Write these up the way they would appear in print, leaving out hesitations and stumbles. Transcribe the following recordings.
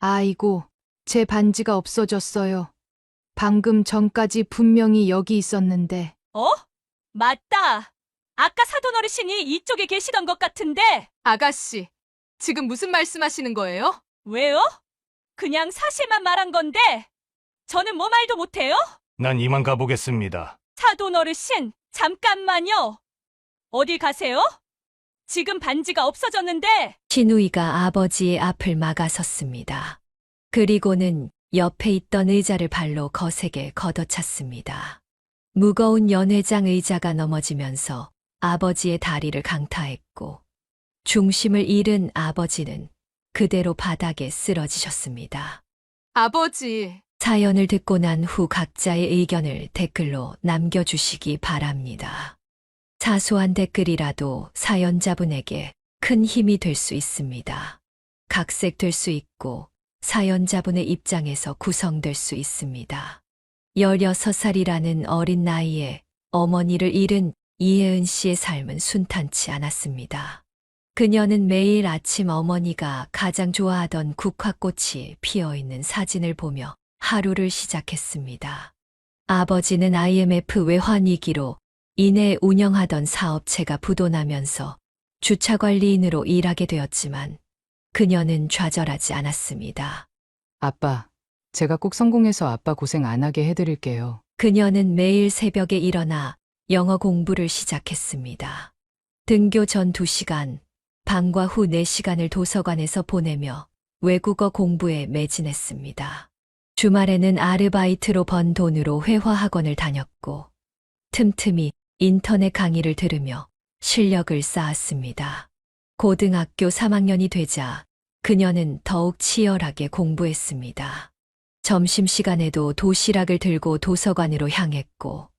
아이고, 제 반지가 없어졌어요. 방금 전까지 분명히 여기 있었는데. 어? 맞다. 아까 사돈 어르신이 이쪽에 계시던 것 같은데. 아가씨, 지금 무슨 말씀하시는 거예요? 왜요? 그냥 사실만 말한 건데. 저는 뭐 말도 못해요? 난 이만 가보겠습니다. 사돈 어르신, 잠깐만요. 어디 가세요? 지금 반지가 없어졌는데. 신우이가 아버지의 앞을 막아섰습니다. 그리고는 옆에 있던 의자를 발로 거세게 걷어찼습니다. 무거운 연회장 의자가 넘어지면서 아버지의 다리를 강타했고 중심을 잃은 아버지는 그대로 바닥에 쓰러지셨습니다. 아버지, 사연을 듣고 난 후 각자의 의견을 댓글로 남겨주시기 바랍니다. 사소한 댓글이라도 사연자분에게 큰 힘이 될 수 있습니다. 각색될 수 있고 사연자분의 입장에서 구성될 수 있습니다. 16살이라는 어린 나이에 어머니를 잃은 이혜은 씨의 삶은 순탄치 않았습니다. 그녀는 매일 아침 어머니가 가장 좋아하던 국화꽃이 피어있는 사진을 보며 하루를 시작했습니다. 아버지는 IMF 외환위기로 이내 운영하던 사업체가 부도나면서 주차관리인으로 일하게 되었지만 그녀는 좌절하지 않았습니다. 아빠, 제가 꼭 성공해서 아빠 고생 안 하게 해드릴게요. 그녀는 매일 새벽에 일어나 영어 공부를 시작했습니다. 등교 전 2시간, 방과 후 4시간을 도서관에서 보내며 외국어 공부에 매진했습니다. 주말에는 아르바이트로 번 돈으로 회화학원을 다녔고 틈틈이 인터넷 강의를 들으며 실력을 쌓았습니다. 고등학교 3학년이 되자 그녀는 더욱 치열하게 공부했습니다. 점심시간에도 도시락을 들고 도서관으로 향했고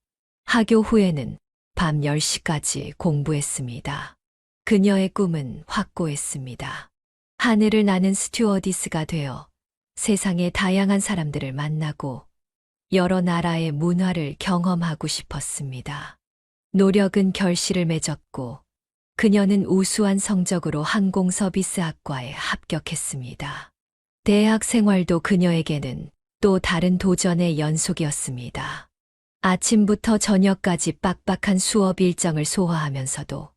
학교 후에는 밤 10시까지 공부했습니다. 그녀의 꿈은 확고했습니다. 하늘을 나는 스튜어디스가 되어 세상의 다양한 사람들을 만나고 여러 나라의 문화를 경험하고 싶었습니다. 노력은 결실을 맺었고 그녀는 우수한 성적으로 항공서비스학과에 합격했습니다. 대학 생활도 그녀에게는 또 다른 도전의 연속이었습니다. 아침부터 저녁까지 빡빡한 수업 일정을 소화하면서도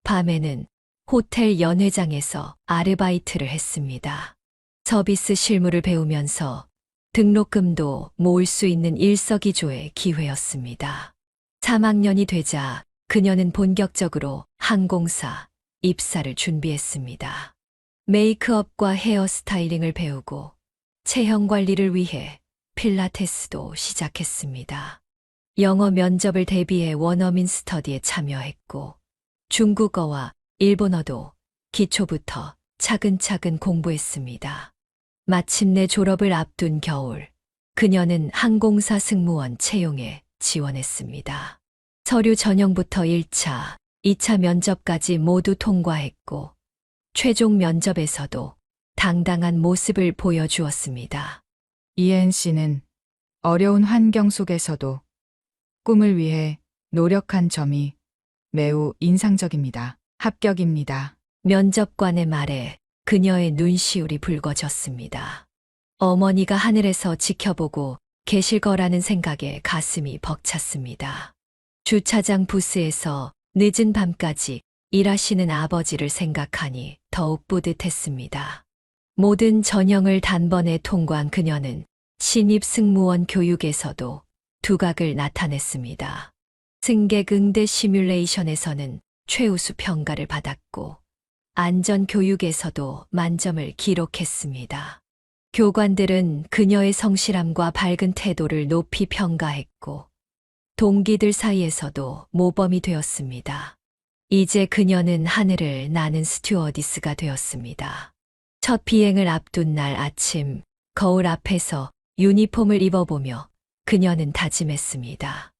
밤에는 호텔 연회장에서 아르바이트를 했습니다. 서비스 실무를 배우면서 등록금도 모을 수 있는 일석이조의 기회였습니다. 3학년이 되자 그녀는 본격적으로 항공사 입사를 준비했습니다. 메이크업과 헤어스타일링을 배우고 체형 관리를 위해 필라테스도 시작했습니다. 영어 면접을 대비해 원어민 스터디에 참여했고 중국어와 일본어도 기초부터 차근차근 공부했습니다. 마침내 졸업을 앞둔 겨울, 그녀는 항공사 승무원 채용에 지원했습니다. 서류 전형부터 1차, 2차 면접까지 모두 통과했고, 최종 면접에서도 당당한 모습을 보여주었습니다. 이혜은 씨는 어려운 환경 속에서도 꿈을 위해 노력한 점이 매우 인상적입니다. 합격입니다. 면접관의 말에 그녀의 눈시울이 붉어졌습니다. 어머니가 하늘에서 지켜보고 계실 거라는 생각에 가슴이 벅찼습니다. 주차장 부스에서 늦은 밤까지 일하시는 아버지를 생각하니 더욱 뿌듯했습니다. 모든 전형을 단번에 통과한 그녀는 신입 승무원 교육에서도 두각을 나타냈습니다. 승객 응대 시뮬레이션에서는 최우수 평가를 받았고 안전교육에서도 만점을 기록했습니다. 교관들은 그녀의 성실함과 밝은 태도를 높이 평가했고 동기들 사이에서도 모범이 되었습니다. 이제 그녀는 하늘을 나는 스튜어디스가 되었습니다. 첫 비행을 앞둔 날 아침 거울 앞에서 유니폼을 입어보며 그녀는 다짐했습니다.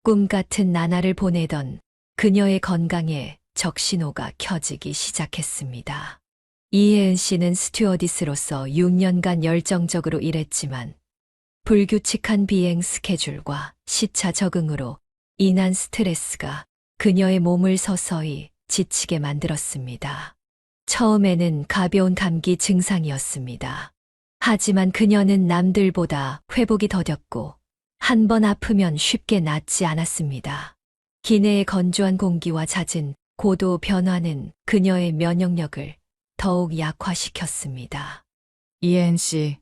꿈 같은 나날을 보내던 그녀의 건강에 적신호가 켜지기 시작했습니다. 이혜은 씨는 스튜어디스로서 6년간 열정적으로 일했지만 불규칙한 비행 스케줄과 시차 적응으로 인한 스트레스가 그녀의 몸을 서서히 지치게 만들었습니다. 처음에는 가벼운 감기 증상이었습니다. 하지만 그녀는 남들보다 회복이 더뎠고 한 번 아프면 쉽게 낫지 않았습니다. 기내의 건조한 공기와 잦은 고도 변화는 그녀의 면역력을 더욱 약화시켰습니다. 이혜은 씨,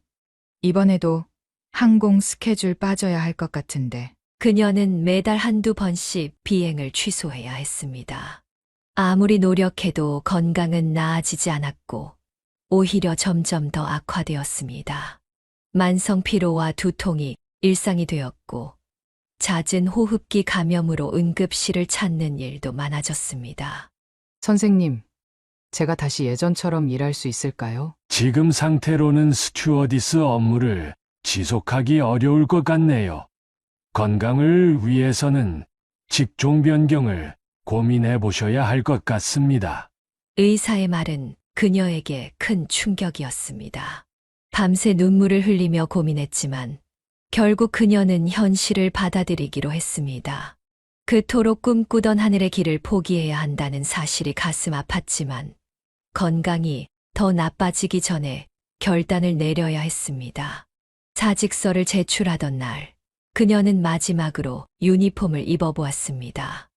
이번에도 항공 스케줄 빠져야 할 것 같은데. 그녀는 매달 한두 번씩 비행을 취소해야 했습니다. 아무리 노력해도 건강은 나아지지 않았고 오히려 점점 더 악화되었습니다. 만성 피로와 두통이 일상이 되었고 잦은 호흡기 감염으로 응급실을 찾는 일도 많아졌습니다. 선생님, 제가 다시 예전처럼 일할 수 있을까요? 지금 상태로는 스튜어디스 업무를 지속하기 어려울 것 같네요. 건강을 위해서는 직종 변경을 고민해 보셔야 할 것 같습니다. 의사의 말은 그녀에게 큰 충격이었습니다. 밤새 눈물을 흘리며 고민했지만 결국 그녀는 현실을 받아들이기로 했습니다. 그토록 꿈꾸던 하늘의 길을 포기해야 한다는 사실이 가슴 아팠지만 건강이 더 나빠지기 전에 결단을 내려야 했습니다. 사직서를 제출하던 날, 그녀는 마지막으로 유니폼을 입어보았습니다.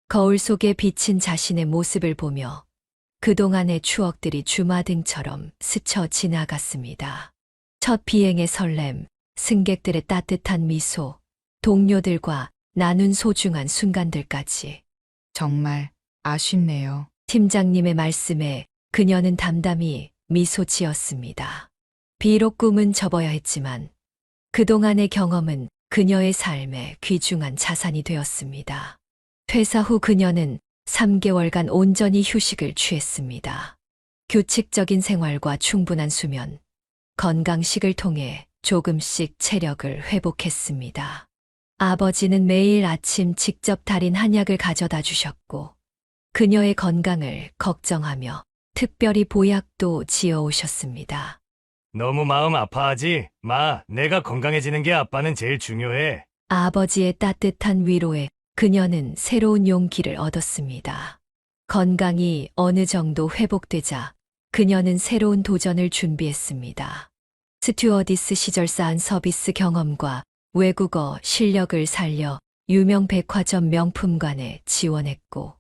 거울 속에 비친 자신의 모습을 보며 그동안의 추억들이 주마등처럼 스쳐 지나갔습니다. 첫 비행의 설렘, 승객들의 따뜻한 미소, 동료들과 나눈 소중한 순간들까지. 정말 아쉽네요. 팀장님의 말씀에 그녀는 담담히 미소 지었습니다. 비록 꿈은 접어야 했지만 그동안의 경험은 그녀의 삶의 귀중한 자산이 되었습니다. 퇴사 후 그녀는 3개월간 온전히 휴식을 취했습니다. 규칙적인 생활과 충분한 수면, 건강식을 통해 조금씩 체력을 회복했습니다. 아버지는 매일 아침 직접 달인 한약을 가져다 주셨고 그녀의 건강을 걱정하며 특별히 보약도 지어 오셨습니다. 너무 마음 아파하지 마. 내가 건강해지는 게 아빠는 제일 중요해. 아버지의 따뜻한 위로에 그녀는 새로운 용기를 얻었습니다. 건강이 어느 정도 회복되자 그녀는 새로운 도전을 준비했습니다. 스튜어디스 시절 쌓은 서비스 경험과 외국어 실력을 살려 유명 백화점 명품관에 지원했고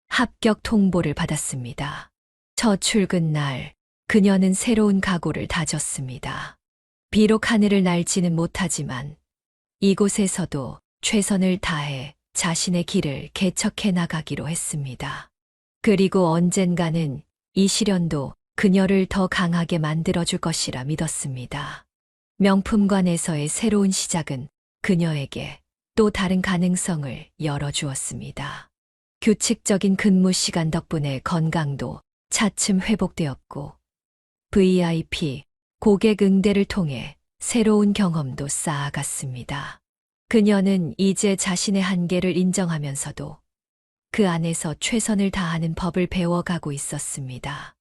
합격 통보를 받았습니다. 첫 출근 날 그녀는 새로운 각오를 다졌습니다. 비록 하늘을 날지는 못하지만 이곳에서도 최선을 다해 자신의 길을 개척해 나가기로 했습니다. 그리고 언젠가는 이 시련도 그녀를 더 강하게 만들어줄 것이라 믿었습니다. 명품관에서의 새로운 시작은 그녀에게 또 다른 가능성을 열어주었습니다. 규칙적인 근무 시간 덕분에 건강도 차츰 회복되었고 VIP, 고객 응대를 통해 새로운 경험도 쌓아갔습니다. 그녀는 이제 자신의 한계를 인정하면서도 그 안에서 최선을 다하는 법을 배워가고 있었습니다.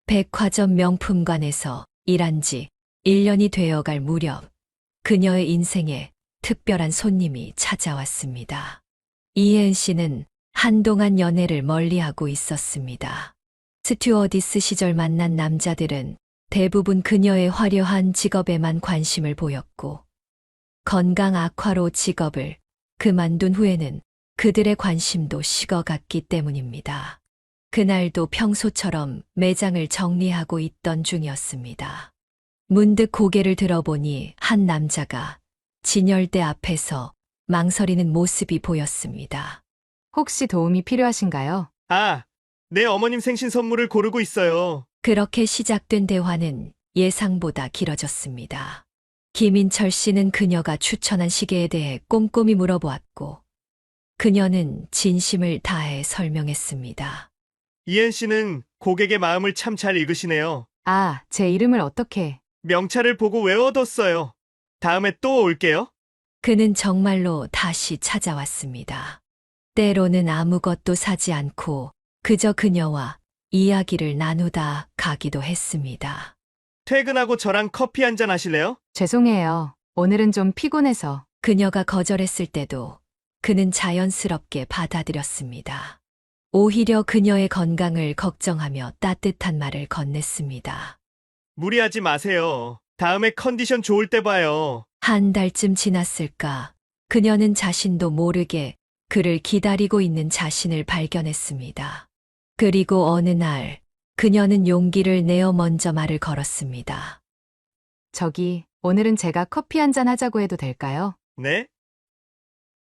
백화점 명품관에서 일한 지 1년이 되어갈 무렵 그녀의 인생에 특별한 손님이 찾아왔습니다. 이혜은 씨는 한동안 연애를 멀리하고 있었습니다. 스튜어디스 시절 만난 남자들은 대부분 그녀의 화려한 직업에만 관심을 보였고 건강 악화로 직업을 그만둔 후에는 그들의 관심도 식어갔기 때문입니다. 그날도 평소처럼 매장을 정리하고 있던 중이었습니다. 문득 고개를 들어보니 한 남자가 진열대 앞에서 망설이는 모습이 보였습니다. 혹시 도움이 필요하신가요? 아, 내 어머님 생신 선물을 고르고 있어요. 그렇게 시작된 대화는 예상보다 길어졌습니다. 김인철 씨는 그녀가 추천한 시계에 대해 꼼꼼히 물어보았고 그녀는 진심을 다해 설명했습니다. 이엔 씨는 고객의 마음을 참 잘 읽으시네요. 아, 제 이름을 어떻게? 명찰을 보고 외워뒀어요. 다음에 또 올게요. 그는 정말로 다시 찾아왔습니다. 때로는 아무것도 사지 않고 그저 그녀와 이야기를 나누다 가기도 했습니다. 퇴근하고 저랑 커피 한잔 하실래요? 죄송해요. 오늘은 좀 피곤해서. 그녀가 거절했을 때도 그는 자연스럽게 받아들였습니다. 오히려 그녀의 건강을 걱정하며 따뜻한 말을 건넸습니다. 무리하지 마세요. 다음에 컨디션 좋을 때 봐요. 한 달쯤 지났을까. 그녀는 자신도 모르게 그를 기다리고 있는 자신을 발견했습니다. 그리고 어느 날 그녀는 용기를 내어 먼저 말을 걸었습니다. 저기, 오늘은 제가 커피 한잔 하자고 해도 될까요? 네?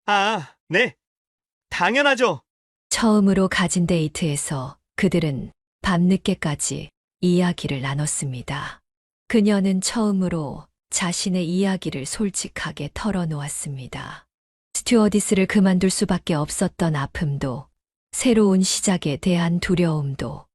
아, 네. 당연하죠. 처음으로 가진 데이트에서 그들은 밤늦게까지 이야기를 나눴습니다. 그녀는 처음으로 자신의 이야기를 솔직하게 털어놓았습니다. 스튜어디스를 그만둘 수밖에 없었던 아픔도, 새로운 시작에 대한 두려움도,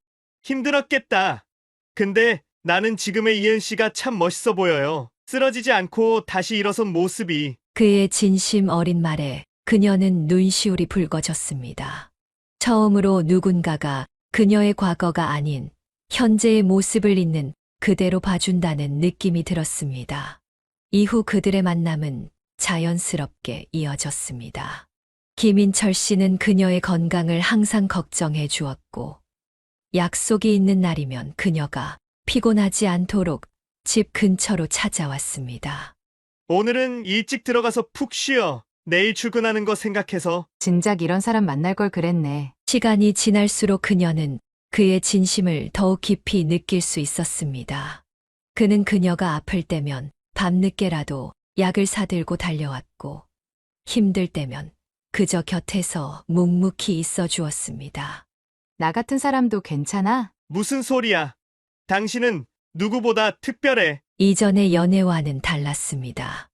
힘들었겠다. 근데 나는 지금의 이은 씨가 참 멋있어 보여요. 쓰러지지 않고 다시 일어선 모습이. 그의 진심 어린 말에 그녀는 눈시울이 붉어졌습니다. 처음으로 누군가가 그녀의 과거가 아닌 현재의 모습을 있는 그대로 봐준다는 느낌이 들었습니다. 이후 그들의 만남은 자연스럽게 이어졌습니다. 김인철 씨는 그녀의 건강을 항상 걱정해 주었고, 약속이 있는 날이면 그녀가 피곤하지 않도록 집 근처로 찾아왔습니다. 오늘은 일찍 들어가서 푹 쉬어. 내일 출근하는 거 생각해서. 진작 이런 사람 만날 걸 그랬네. 시간이 지날수록 그녀는 그의 진심을 더욱 깊이 느낄 수 있었습니다. 그는 그녀가 아플 때면 밤늦게라도 약을 사들고 달려왔고, 힘들 때면 그저 곁에서 묵묵히 있어 주었습니다. 나 같은 사람도 괜찮아? 무슨 소리야. 당신은 누구보다 특별해. 이전의 연애와는 달랐습니다.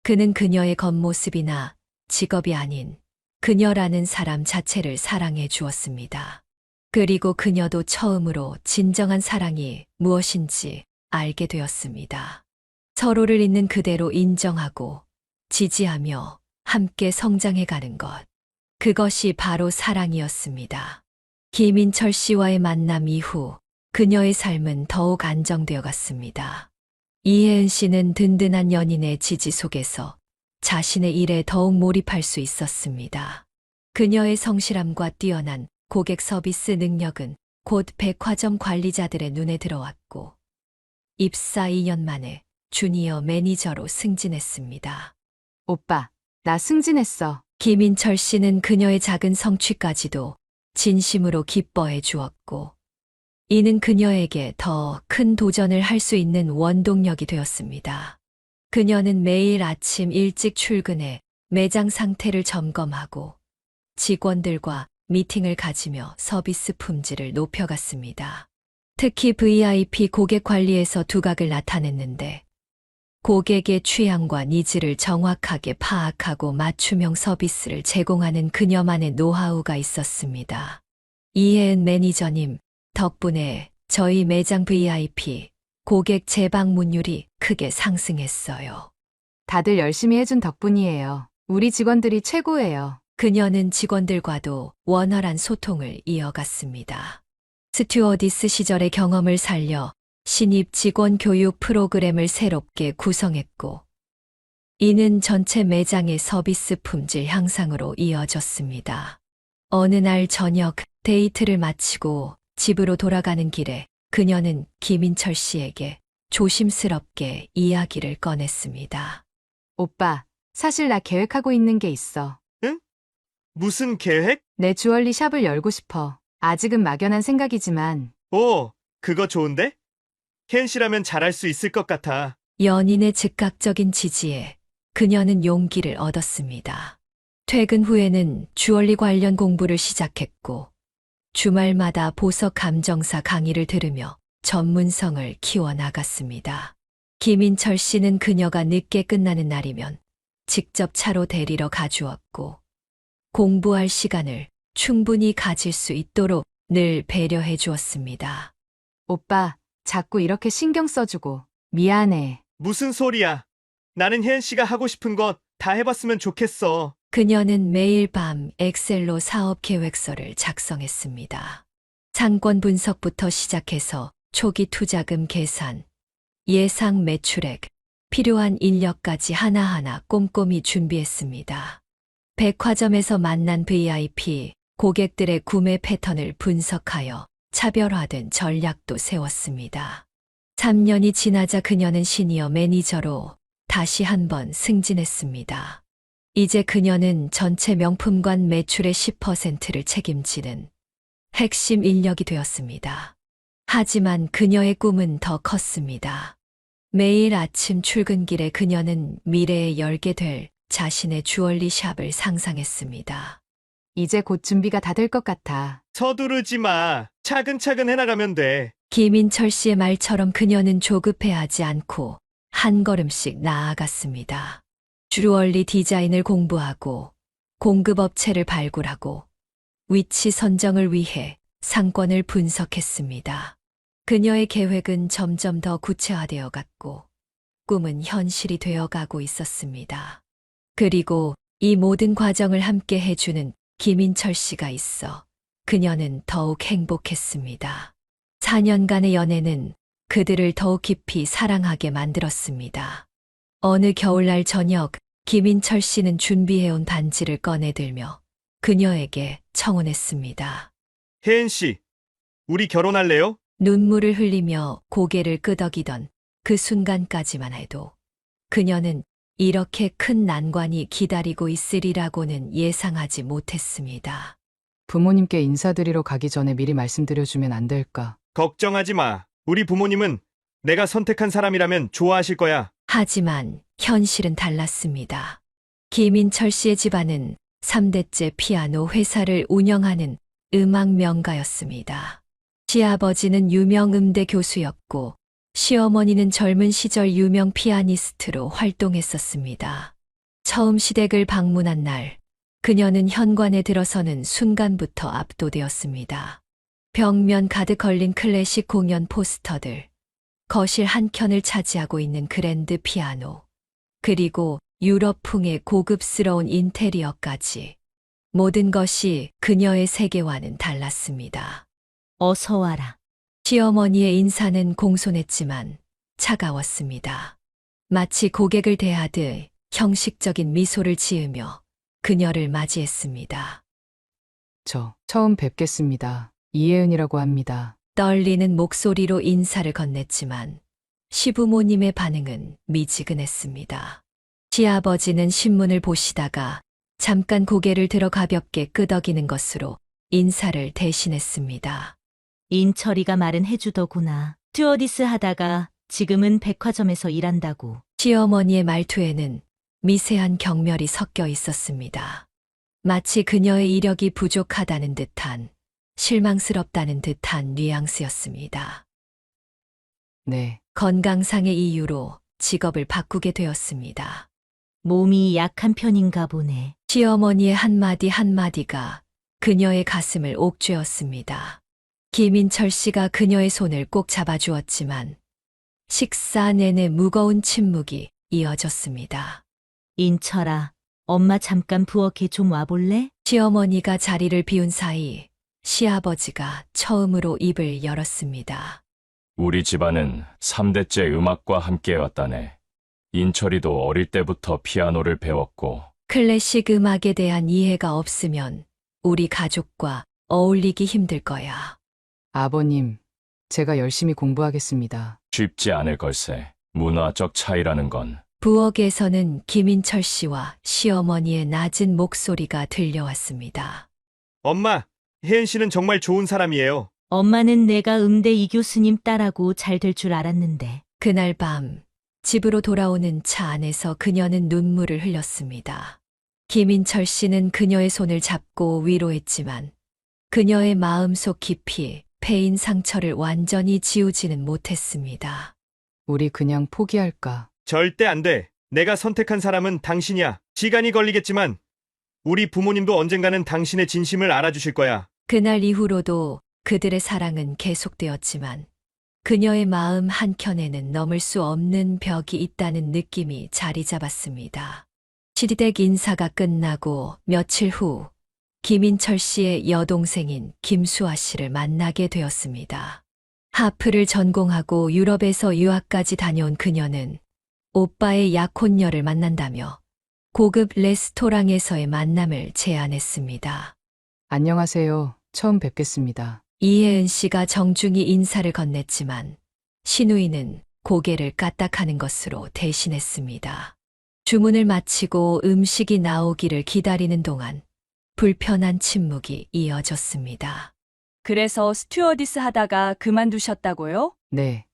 그는 그녀의 겉모습이나 직업이 아닌 그녀라는 사람 자체를 사랑해 주었습니다. 그리고 그녀도 처음으로 진정한 사랑이 무엇인지 알게 되었습니다. 서로를 있는 그대로 인정하고 지지하며 함께 성장해가는 것. 그것이 바로 사랑이었습니다. 김인철 씨와의 만남 이후 그녀의 삶은 더욱 안정되어 갔습니다. 이혜은 씨는 든든한 연인의 지지 속에서 자신의 일에 더욱 몰입할 수 있었습니다. 그녀의 성실함과 뛰어난 고객 서비스 능력은 곧 백화점 관리자들의 눈에 들어왔고, 입사 2년 만에 주니어 매니저로 승진했습니다. 오빠, 나 승진했어. 김인철 씨는 그녀의 작은 성취까지도 진심으로 기뻐해 주었고, 이는 그녀에게 더 큰 도전을 할 수 있는 원동력이 되었습니다. 그녀는 매일 아침 일찍 출근해 매장 상태를 점검하고 직원들과 미팅을 가지며 서비스 품질을 높여갔습니다. 특히 VIP 고객 관리에서 두각을 나타냈는데, 고객의 취향과 니즈를 정확하게 파악하고 맞춤형 서비스를 제공하는 그녀만의 노하우가 있었습니다. 이혜은 매니저님 덕분에 저희 매장 VIP 고객 재방문율이 크게 상승했어요. 다들 열심히 해준 덕분이에요. 우리 직원들이 최고예요. 그녀는 직원들과도 원활한 소통을 이어갔습니다. 스튜어디스 시절의 경험을 살려 신입 직원 교육 프로그램을 새롭게 구성했고, 이는 전체 매장의 서비스 품질 향상으로 이어졌습니다. 어느 날 저녁 데이트를 마치고 집으로 돌아가는 길에 그녀는 김인철 씨에게 조심스럽게 이야기를 꺼냈습니다. 오빠, 사실 나 계획하고 있는 게 있어. 무슨 계획? 내 주얼리 샵을 열고 싶어. 아직은 막연한 생각이지만. 오, 그거 좋은데? 켄 씨라면 잘할 수 있을 것 같아. 연인의 즉각적인 지지에 그녀는 용기를 얻었습니다. 퇴근 후에는 주얼리 관련 공부를 시작했고, 주말마다 보석 감정사 강의를 들으며 전문성을 키워나갔습니다. 김인철 씨는 그녀가 늦게 끝나는 날이면 직접 차로 데리러 가주었고, 공부할 시간을 충분히 가질 수 있도록 늘 배려해 주었습니다. 오빠, 자꾸 이렇게 신경 써주고 미안해. 무슨 소리야. 나는 현 씨가 하고 싶은 것 다 해봤으면 좋겠어. 그녀는 매일 밤 엑셀로 사업 계획서를 작성했습니다. 상권 분석부터 시작해서 초기 투자금 계산, 예상 매출액, 필요한 인력까지 하나하나 꼼꼼히 준비했습니다. 백화점에서 만난 VIP 고객들의 구매 패턴을 분석하여 차별화된 전략도 세웠습니다. 3년이 지나자 그녀는 시니어 매니저로 다시 한번 승진했습니다. 이제 그녀는 전체 명품관 매출의 10%를 책임지는 핵심 인력이 되었습니다. 하지만 그녀의 꿈은 더 컸습니다. 매일 아침 출근길에 그녀는 미래에 열게 될 자신의 주얼리 샵을 상상했습니다. 이제 곧 준비가 다 될 것 같아. 서두르지 마. 차근차근 해나가면 돼. 김인철 씨의 말처럼 그녀는 조급해하지 않고 한 걸음씩 나아갔습니다. 주얼리 디자인을 공부하고 공급업체를 발굴하고 위치 선정을 위해 상권을 분석했습니다. 그녀의 계획은 점점 더 구체화되어 갔고 꿈은 현실이 되어 가고 있었습니다. 그리고 이 모든 과정을 함께 해주는 김인철 씨가 있어 그녀는 더욱 행복했습니다. 4년간의 연애는 그들을 더욱 깊이 사랑하게 만들었습니다. 어느 겨울날 저녁, 김인철 씨는 준비해온 반지를 꺼내들며 그녀에게 청혼했습니다. 혜은 씨, 우리 결혼할래요? 눈물을 흘리며 고개를 끄덕이던 그 순간까지만 해도 그녀는 이렇게 큰 난관이 기다리고 있으리라고는 예상하지 못했습니다. 부모님께 인사드리러 가기 전에 미리 말씀드려주면 안 될까? 걱정하지 마. 우리 부모님은 내가 선택한 사람이라면 좋아하실 거야. 하지만 현실은 달랐습니다. 김인철 씨의 집안은 3대째 피아노 회사를 운영하는 음악 명가였습니다. 시아버지는 유명 음대 교수였고 시어머니는 젊은 시절 유명 피아니스트로 활동했었습니다. 처음 시댁을 방문한 날, 그녀는 현관에 들어서는 순간부터 압도되었습니다. 벽면 가득 걸린 클래식 공연 포스터들, 거실 한켠을 차지하고 있는 그랜드 피아노, 그리고 유럽풍의 고급스러운 인테리어까지 모든 것이 그녀의 세계와는 달랐습니다. 어서 와라. 시어머니의 인사는 공손했지만 차가웠습니다. 마치 고객을 대하듯 형식적인 미소를 지으며 그녀를 맞이했습니다. 저 처음 뵙겠습니다. 이혜은이라고 합니다. 떨리는 목소리로 인사를 건넸지만 시부모님의 반응은 미지근했습니다. 시아버지는 신문을 보시다가 잠깐 고개를 들어 가볍게 끄덕이는 것으로 인사를 대신했습니다. 인철이가 말은 해주더구나. 스튜어디스 하다가 지금은 백화점에서 일한다고. 시어머니의 말투에는 미세한 경멸이 섞여 있었습니다. 마치 그녀의 이력이 부족하다는 듯한, 실망스럽다는 듯한 뉘앙스였습니다. 네, 건강상의 이유로 직업을 바꾸게 되었습니다. 몸이 약한 편인가 보네. 시어머니의 한마디 한마디가 그녀의 가슴을 옥죄었습니다. 김인철 씨가 그녀의 손을 꼭 잡아주었지만 식사 내내 무거운 침묵이 이어졌습니다. 인철아, 엄마 잠깐 부엌에 좀 와볼래? 시어머니가 자리를 비운 사이 시아버지가 처음으로 입을 열었습니다. 우리 집안은 3대째 음악과 함께해왔다네. 인철이도 어릴 때부터 피아노를 배웠고 클래식 음악에 대한 이해가 없으면 우리 가족과 어울리기 힘들 거야. 아버님, 제가 열심히 공부하겠습니다. 쉽지 않을 걸세. 문화적 차이라는 건 부엌에서는 김인철 씨와 시어머니의 낮은 목소리가 들려왔습니다. 엄마, 혜은 씨는 정말 좋은 사람이에요. 엄마는 내가 음대 이 교수님 딸하고 잘 될 줄 알았는데. 그날 밤 집으로 돌아오는 차 안에서 그녀는 눈물을 흘렸습니다. 김인철 씨는 그녀의 손을 잡고 위로했지만 그녀의 마음속 깊이 패인 상처를 완전히 지우지는 못했습니다. 우리 그냥 포기할까? 절대 안 돼. 내가 선택한 사람은 당신이야. 시간이 걸리겠지만 우리 부모님도 언젠가는 당신의 진심을 알아주실 거야. 그날 이후로도 그들의 사랑은 계속되었지만 그녀의 마음 한켠에는 넘을 수 없는 벽이 있다는 느낌이 자리 잡았습니다. 시댁 인사가 끝나고 며칠 후 김인철 씨의 여동생인 김수아 씨를 만나게 되었습니다. 하프를 전공하고 유럽에서 유학까지 다녀온 그녀는 오빠의 약혼녀를 만난다며 고급 레스토랑에서의 만남을 제안했습니다. 안녕하세요. 처음 뵙겠습니다. 이혜은 씨가 정중히 인사를 건넸지만 신우이는 고개를 까딱하는 것으로 대신했습니다. 주문을 마치고 음식이 나오기를 기다리는 동안 불편한 침묵이 이어졌습니다. 그래서 스튜어디스 하다가 그만두셨다고요? 네.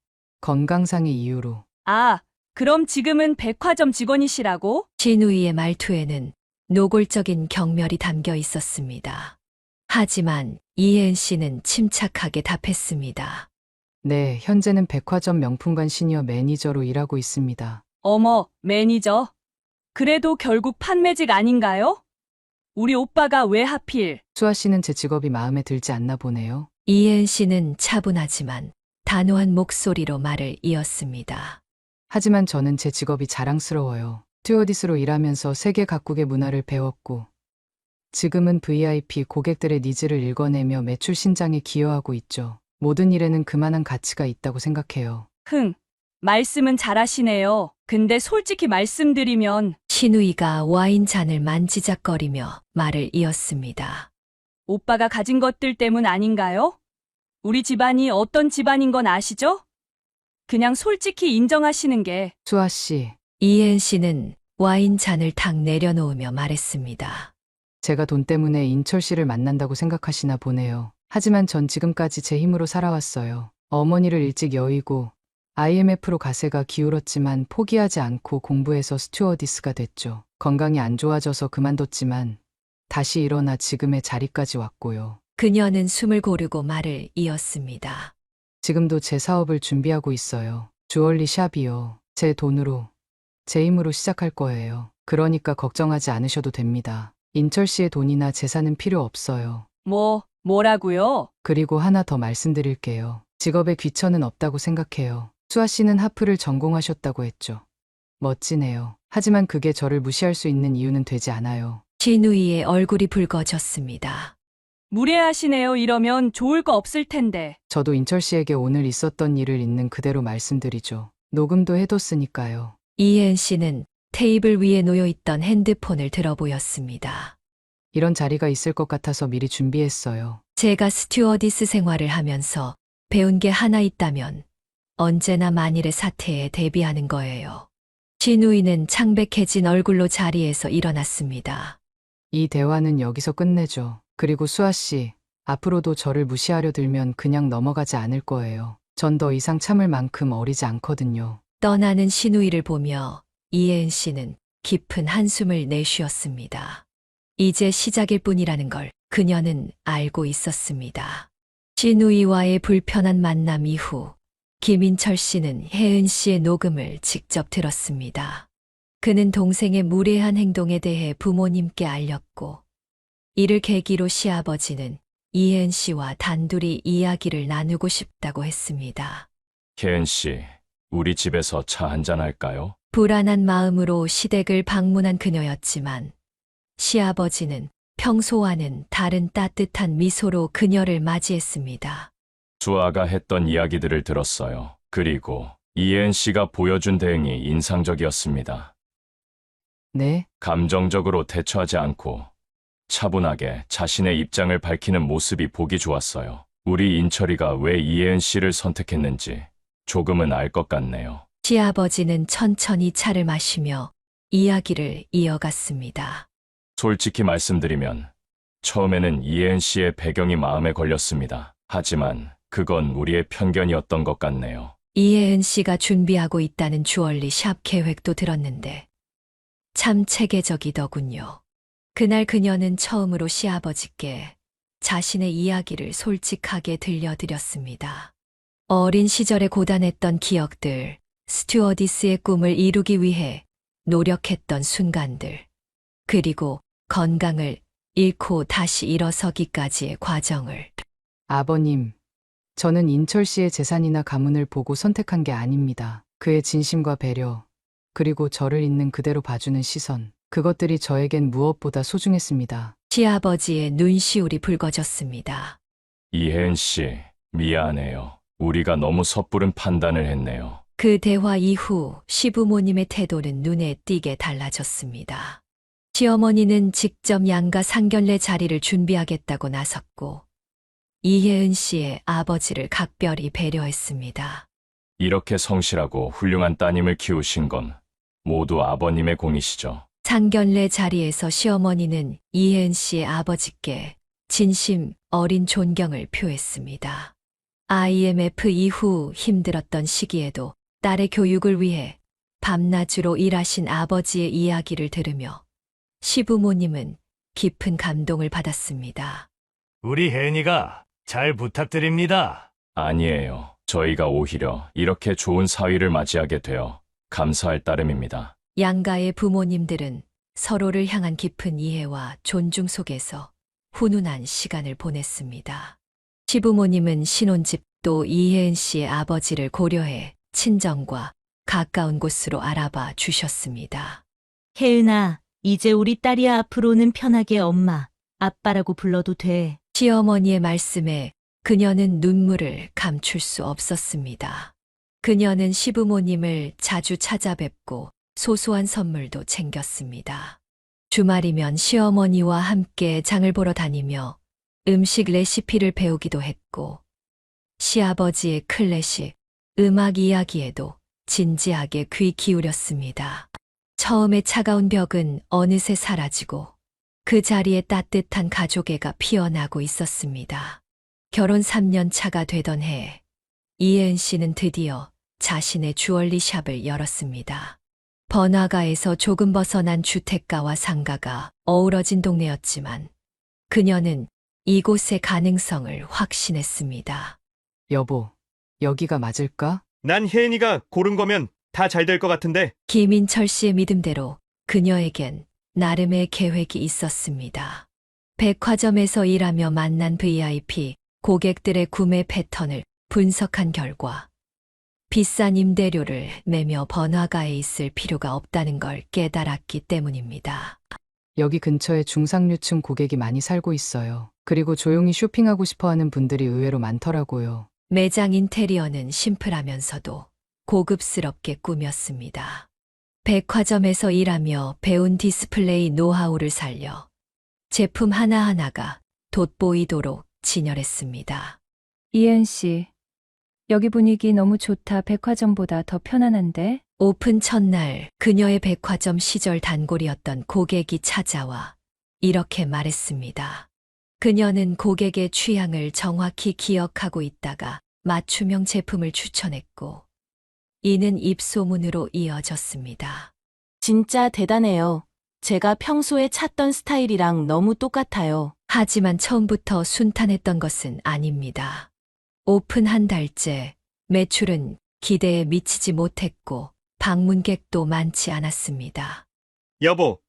건강상의 이유로. 아, 그럼 지금은 백화점 직원이시라고? 신우이의 말투에는 노골적인 경멸이 담겨 있었습니다. 하지만 이혜은 씨는 침착하게 답했습니다. 네, 현재는 백화점 명품관 시니어 매니저로 일하고 있습니다. 어머, 매니저. 그래도 결국 판매직 아닌가요? 우리 오빠가 왜 하필? 수아 씨는 제 직업이 마음에 들지 않나 보네요. 이혜은 씨는 차분하지만 단호한 목소리로 말을 이었습니다. 하지만 저는 제 직업이 자랑스러워요. 스튜어디스로 일하면서 세계 각국의 문화를 배웠고, 지금은 VIP 고객들의 니즈를 읽어내며 매출 신장에 기여하고 있죠. 모든 일에는 그만한 가치가 있다고 생각해요. 말씀은 잘하시네요. 근데 솔직히 말씀드리면 신우이가 와인 잔을 만지작거리며 말을 이었습니다. 오빠가 가진 것들 때문 아닌가요? 우리 집안이 어떤 집안인 건 아시죠? 그냥 솔직히 인정하시는 게. 수아 씨, 이혜은 씨는 와인 잔을 탁 내려놓으며 말했습니다. 제가 돈 때문에 인철 씨를 만난다고 생각하시나 보네요. 하지만 전 지금까지 제 힘으로 살아왔어요. 어머니를 일찍 여의고 IMF로 가세가 기울었지만 포기하지 않고 공부해서 스튜어디스가 됐죠. 건강이 안 좋아져서 그만뒀지만 다시 일어나 지금의 자리까지 왔고요. 그녀는 숨을 고르고 말을 이었습니다. 지금도 제 사업을 준비하고 있어요. 주얼리 샵이요. 제 돈으로, 제 힘으로 시작할 거예요. 그러니까 걱정하지 않으셔도 됩니다. 인철 씨의 돈이나 재산은 필요 없어요. 뭐라고요? 그리고 하나 더 말씀드릴게요. 직업에 귀천은 없다고 생각해요. 수아 씨는 하프를 전공하셨다고 했죠. 멋지네요. 하지만 그게 저를 무시할 수 있는 이유는 되지 않아요. 신우이의 얼굴이 붉어졌습니다. 무례하시네요. 이러면 좋을 거 없을 텐데. 저도 인철 씨에게 오늘 있었던 일을 있는 그대로 말씀드리죠. 녹음도 해뒀으니까요. 이혜은 씨는 테이블 위에 놓여있던 핸드폰을 들어보였습니다. 이런 자리가 있을 것 같아서 미리 준비했어요. 제가 스튜어디스 생활을 하면서 배운 게 하나 있다면 언제나 만일의 사태에 대비하는 거예요. 신우이는 창백해진 얼굴로 자리에서 일어났습니다. 이 대화는 여기서 끝내죠. 그리고 수아 씨, 앞으로도 저를 무시하려 들면 그냥 넘어가지 않을 거예요. 전 더 이상 참을 만큼 어리지 않거든요. 떠나는 신우이를 보며 이혜은 씨는 깊은 한숨을 내쉬었습니다. 이제 시작일 뿐이라는 걸 그녀는 알고 있었습니다. 신우이와의 불편한 만남 이후 김인철 씨는 혜은 씨의 녹음을 직접 들었습니다. 그는 동생의 무례한 행동에 대해 부모님께 알렸고, 이를 계기로 시아버지는 이혜은 씨와 단둘이 이야기를 나누고 싶다고 했습니다. 혜은 씨, 우리 집에서 차 한잔 할까요? 불안한 마음으로 시댁을 방문한 그녀였지만 시아버지는 평소와는 다른 따뜻한 미소로 그녀를 맞이했습니다. 수아가 했던 이야기들을 들었어요. 그리고 이혜은 씨가 보여준 대응이 인상적이었습니다. 네? 감정적으로 대처하지 않고 차분하게 자신의 입장을 밝히는 모습이 보기 좋았어요. 우리 인철이가 왜 이혜은 씨를 선택했는지 조금은 알 것 같네요. 시아버지는 천천히 차를 마시며 이야기를 이어갔습니다. 솔직히 말씀드리면 처음에는 이혜은 씨의 배경이 마음에 걸렸습니다. 하지만 그건 우리의 편견이었던 것 같네요. 이혜은 씨가 준비하고 있다는 주얼리 샵 계획도 들었는데 참 체계적이더군요. 그날 그녀는 처음으로 시아버지께 자신의 이야기를 솔직하게 들려드렸습니다. 어린 시절에 고단했던 기억들, 스튜어디스의 꿈을 이루기 위해 노력했던 순간들, 그리고 건강을 잃고 다시 일어서기까지의 과정을. 아버님, 저는 인철 씨의 재산이나 가문을 보고 선택한 게 아닙니다. 그의 진심과 배려, 그리고 저를 있는 그대로 봐주는 시선, 그것들이 저에겐 무엇보다 소중했습니다. 시아버지의 눈시울이 붉어졌습니다. 이혜은 씨, 미안해요. 우리가 너무 섣부른 판단을 했네요. 그 대화 이후 시부모님의 태도는 눈에 띄게 달라졌습니다. 시어머니는 직접 양가 상견례 자리를 준비하겠다고 나섰고, 이혜은 씨의 아버지를 각별히 배려했습니다. 이렇게 성실하고 훌륭한 따님을 키우신 건 모두 아버님의 공이시죠. 상견례 자리에서 시어머니는 이혜은 씨의 아버지께 진심 어린 존경을 표했습니다. IMF 이후 힘들었던 시기에도 딸의 교육을 위해 밤낮으로 일하신 아버지의 이야기를 들으며 시부모님은 깊은 감동을 받았습니다. 우리 혜은이가 잘 부탁드립니다. 아니에요. 저희가 오히려 이렇게 좋은 사위를 맞이하게 되어 감사할 따름입니다. 양가의 부모님들은 서로를 향한 깊은 이해와 존중 속에서 훈훈한 시간을 보냈습니다. 시부모님은 신혼집 또 이혜은 씨의 아버지를 고려해 친정과 가까운 곳으로 알아봐 주셨습니다. 혜은아, 이제 우리 딸이 앞으로는 편하게 엄마, 아빠라고 불러도 돼. 시어머니의 말씀에 그녀는 눈물을 감출 수 없었습니다. 그녀는 시부모님을 자주 찾아뵙고 소소한 선물도 챙겼습니다. 주말이면 시어머니와 함께 장을 보러 다니며 음식 레시피를 배우기도 했고, 시아버지의 클래식 음악 이야기에도 진지하게 귀 기울였습니다. 처음에 차가운 벽은 어느새 사라지고 그 자리에 따뜻한 가족애가 피어나고 있었습니다. 결혼 3년 차가 되던 해, 이혜은 씨는 드디어 자신의 주얼리 샵을 열었습니다. 번화가에서 조금 벗어난 주택가와 상가가 어우러진 동네였지만 그녀는 이곳의 가능성을 확신했습니다. 여보, 여기가 맞을까? 난 혜은이가 고른 거면 다 잘 될 것 같은데. 김인철 씨의 믿음대로 그녀에겐 나름의 계획이 있었습니다. 백화점에서 일하며 만난 VIP 고객들의 구매 패턴을 분석한 결과 비싼 임대료를 내며 번화가에 있을 필요가 없다는 걸 깨달았기 때문입니다. 여기 근처에 중상류층 고객이 많이 살고 있어요. 그리고 조용히 쇼핑하고 싶어 하는 분들이 의외로 많더라고요. 매장 인테리어는 심플하면서도 고급스럽게 꾸몄습니다. 백화점에서 일하며 배운 디스플레이 노하우를 살려 제품 하나하나가 돋보이도록 진열했습니다. 이혜은 씨, 여기 분위기 너무 좋다. 백화점보다 더 편안한데? 오픈 첫날 그녀의 백화점 시절 단골이었던 고객이 찾아와 이렇게 말했습니다. 그녀는 고객의 취향을 정확히 기억하고 있다가 맞춤형 제품을 추천했고 이는 입소문으로 이어졌습니다. 진짜 대단해요. 제가 평소에 찾던 스타일이랑 너무 똑같아요. 하지만 처음부터 순탄했던 것은 아닙니다. 오픈 한 달째 매출은 기대에 미치지 못했고 방문객도 많지 않았습니다. 여보,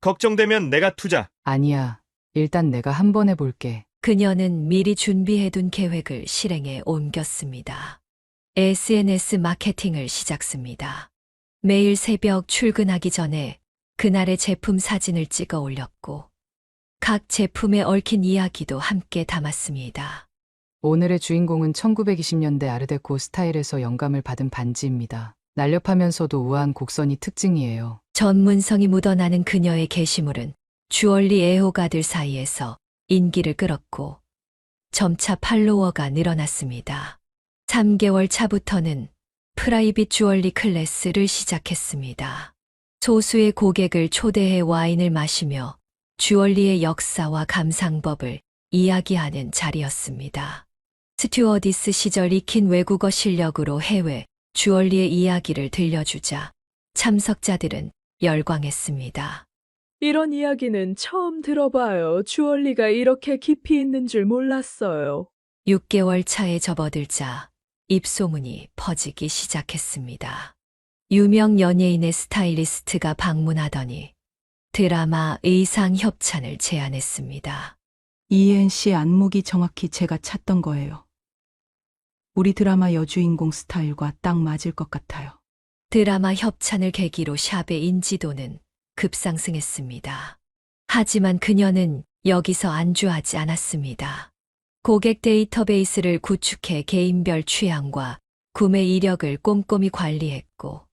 걱정되면 내가 투자. 아니야. 일단 내가 한번 해볼게. 그녀는 미리 준비해둔 계획을 실행에 옮겼습니다. SNS 마케팅을 시작습니다. 매일 새벽 출근하기 전에 그날의 제품 사진을 찍어 올렸고 각 제품에 얽힌 이야기도 함께 담았습니다. 오늘의 주인공은 1920년대 아르데코 스타일에서 영감을 받은 반지입니다. 날렵하면서도 우아한 곡선이 특징이에요. 전문성이 묻어나는 그녀의 게시물은 주얼리 애호가들 사이에서 인기를 끌었고 점차 팔로워가 늘어났습니다. 3개월 차부터는 프라이빗 주얼리 클래스를 시작했습니다. 소수의 고객을 초대해 와인을 마시며 주얼리의 역사와 감상법을 이야기하는 자리였습니다. 스튜어디스 시절 익힌 외국어 실력으로 해외 주얼리의 이야기를 들려주자 참석자들은 열광했습니다. 이런 이야기는 처음 들어봐요. 주얼리가 이렇게 깊이 있는 줄 몰랐어요. 6개월 차에 접어들자 입소문이 퍼지기 시작했습니다. 유명 연예인의 스타일리스트가 방문하더니 드라마 의상 협찬을 제안했습니다. 이혜은 씨 안목이 정확히 제가 찾던 거예요. 우리 드라마 여주인공 스타일과 딱 맞을 것 같아요. 드라마 협찬을 계기로 샵의 인지도는 급상승했습니다. 하지만 그녀는 여기서 안주하지 않았습니다. 고객 데이터베이스를 구축해 개인별 취향과 구매 이력을 꼼꼼히 관리했고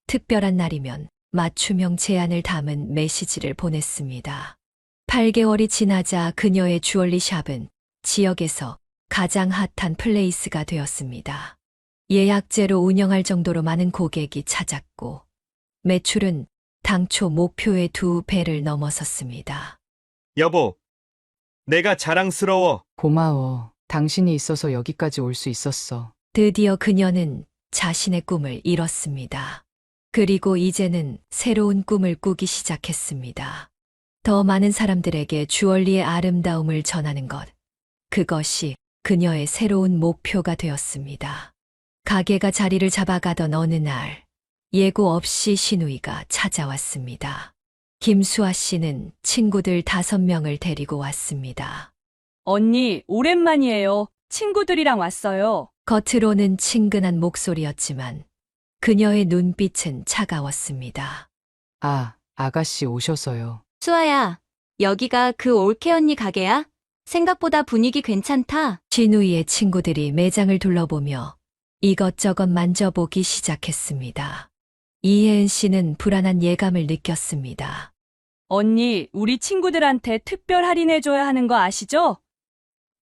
특별한 날이면 맞춤형 제안을 담은 메시지를 보냈습니다. 8개월이 지나자 그녀의 주얼리 샵은 지역에서 가장 핫한 플레이스가 되었습니다. 예약제로 운영할 정도로 많은 고객이 찾았고, 매출은 당초 목표의 2배를 넘어섰습니다. 여보, 내가 자랑스러워. 고마워. 당신이 있어서 여기까지 올 수 있었어. 드디어 그녀는 자신의 꿈을 이뤘습니다. 그리고 이제는 새로운 꿈을 꾸기 시작했습니다. 더 많은 사람들에게 주얼리의 아름다움을 전하는 것. 그것이 그녀의 새로운 목표가 되었습니다. 가게가 자리를 잡아가던 어느 날, 예고 없이 신우이가 찾아왔습니다. 김수아 씨는 친구들 5명을 데리고 왔습니다. 언니, 오랜만이에요. 친구들이랑 왔어요. 겉으로는 친근한 목소리였지만 그녀의 눈빛은 차가웠습니다. 아, 아가씨 오셔서요. 수아야, 여기가 그 올케 언니 가게야? 생각보다 분위기 괜찮다. 신우이의 친구들이 매장을 둘러보며 이것저것 만져보기 시작했습니다. 이혜은 씨는 불안한 예감을 느꼈습니다. 언니, 우리 친구들한테 특별 할인해줘야 하는 거 아시죠?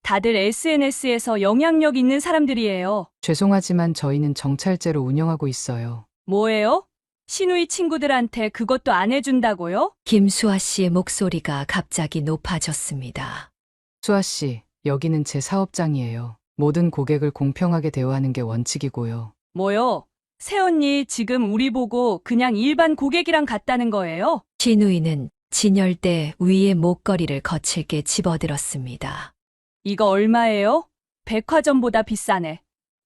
다들 SNS에서 영향력 있는 사람들이에요. 죄송하지만 저희는 정찰제로 운영하고 있어요. 뭐예요? 신우이 친구들한테 그것도 안 해준다고요? 김수아 씨의 목소리가 갑자기 높아졌습니다. 수아 씨, 여기는 제 사업장이에요. 모든 고객을 공평하게 대우하는 게 원칙이고요. 뭐요? 새언니 지금 우리 보고 그냥 일반 고객이랑 같다는 거예요? 신우이는 진열대 위에 목걸이를 거칠게 집어들었습니다. 이거 얼마예요? 백화점보다 비싸네.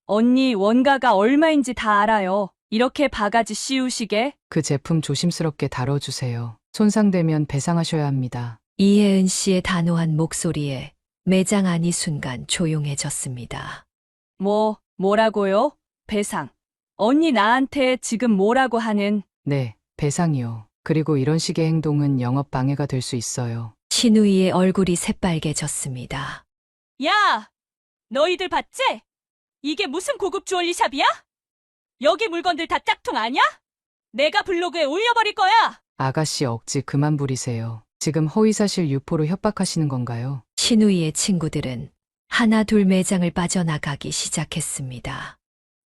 언니 원가가 얼마인지 다 알아요. 이렇게 바가지 씌우시게? 그 제품 조심스럽게 다뤄주세요. 손상되면 배상하셔야 합니다. 이혜은 씨의 단호한 목소리에 매장 안이 순간 조용해졌습니다. 뭐라고요? 배상. 언니 나한테 지금 뭐라고 하는? 네, 배상이요. 그리고 이런 식의 행동은 영업 방해가 될 수 있어요. 신우이의 얼굴이 새빨개졌습니다. 야! 너희들 봤지? 이게 무슨 고급 주얼리 샵이야? 여기 물건들 다 짝퉁 아냐? 내가 블로그에 올려버릴 거야! 아가씨 억지 그만 부리세요. 지금 허위사실 유포로 협박하시는 건가요? 신우이의 친구들은 하나 둘 매장을 빠져나가기 시작했습니다.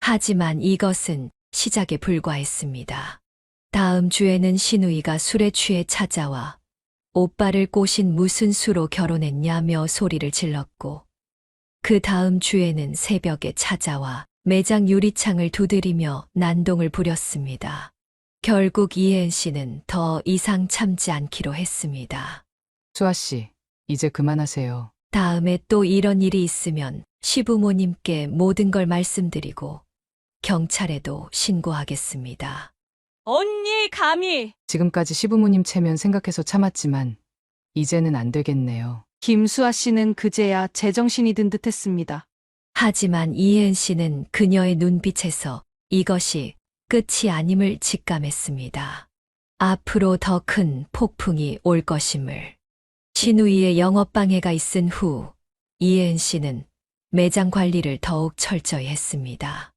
하지만 이것은 시작에 불과했습니다. 다음 주에는 신우이가 술에 취해 찾아와 오빠를 꼬신 무슨 수로 결혼했냐며 소리를 질렀고, 그 다음 주에는 새벽에 찾아와 매장 유리창을 두드리며 난동을 부렸습니다. 결국 이혜은 씨는 더 이상 참지 않기로 했습니다. 수아 씨, 이제 그만하세요. 다음에 또 이런 일이 있으면 시부모님께 모든 걸 말씀드리고 경찰에도 신고하겠습니다. 언니 감히! 지금까지 시부모님 체면 생각해서 참았지만 이제는 안 되겠네요. 김수아 씨는 그제야 제정신이 든 듯했습니다. 하지만 이혜은 씨는 그녀의 눈빛에서 이것이 끝이 아님을 직감했습니다. 앞으로 더 큰 폭풍이 올 것임을. 신우이의 영업방해가 있은 후 이혜은 씨는 매장 관리를 더욱 철저히 했습니다.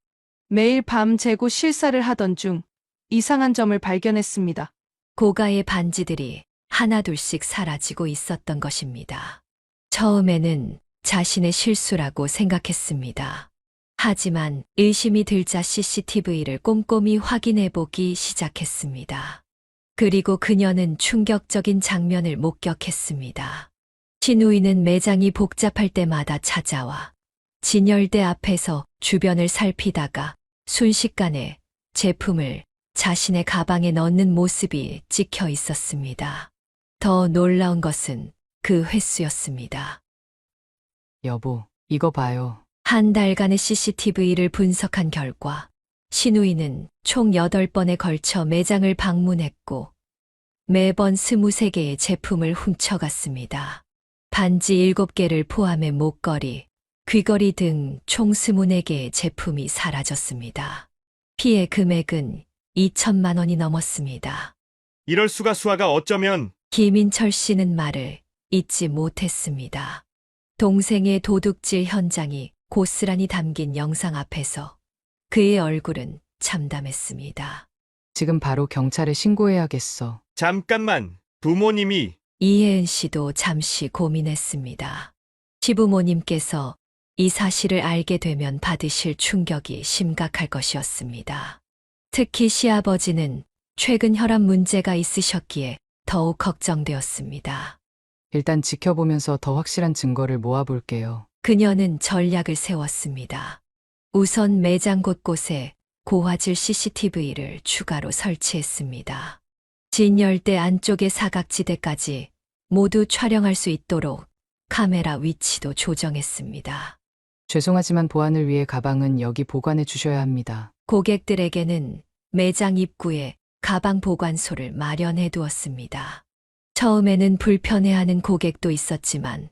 매일 밤 재고 실사를 하던 중 이상한 점을 발견했습니다. 고가의 반지들이 하나둘씩 사라지고 있었던 것입니다. 처음에는 자신의 실수라고 생각했습니다. 하지만 의심이 들자 CCTV를 꼼꼼히 확인해보기 시작했습니다. 그리고 그녀는 충격적인 장면을 목격했습니다. 신우이는 매장이 복잡할 때마다 찾아와 진열대 앞에서 주변을 살피다가 순식간에 제품을 자신의 가방에 넣는 모습이 찍혀 있었습니다. 더 놀라운 것은 그 횟수였습니다. 여보, 이거 봐요. 한 달간의 CCTV를 분석한 결과 신우이는 총 8번에 걸쳐 매장을 방문했고 매번 23개의 제품을 훔쳐갔습니다. 반지 7개를 포함해 목걸이, 귀걸이 등 총 24개의 제품이 사라졌습니다. 피해 금액은 2천만 원이 넘었습니다. 이럴 수가 수아가 어쩌면. 김인철 씨는 말을 잊지 못했습니다. 동생의 도둑질 현장이 고스란히 담긴 영상 앞에서 그의 얼굴은 참담했습니다. 지금 바로 경찰에 신고해야겠어. 잠깐만, 부모님이. 이혜은 씨도 잠시 고민했습니다. 시부모님께서 이 사실을 알게 되면 받으실 충격이 심각할 것이었습니다. 특히 시아버지는 최근 혈압 문제가 있으셨기에 더욱 걱정되었습니다. 일단 지켜보면서 더 확실한 증거를 모아볼게요. 그녀는 전략을 세웠습니다. 우선 매장 곳곳에 고화질 CCTV를 추가로 설치했습니다. 진열대 안쪽의 사각지대까지 모두 촬영할 수 있도록 카메라 위치도 조정했습니다. 죄송하지만 보안을 위해 가방은 여기 보관해 주셔야 합니다. 고객들에게는 매장 입구에 가방 보관소를 마련해 두었습니다. 처음에는 불편해하는 고객도 있었지만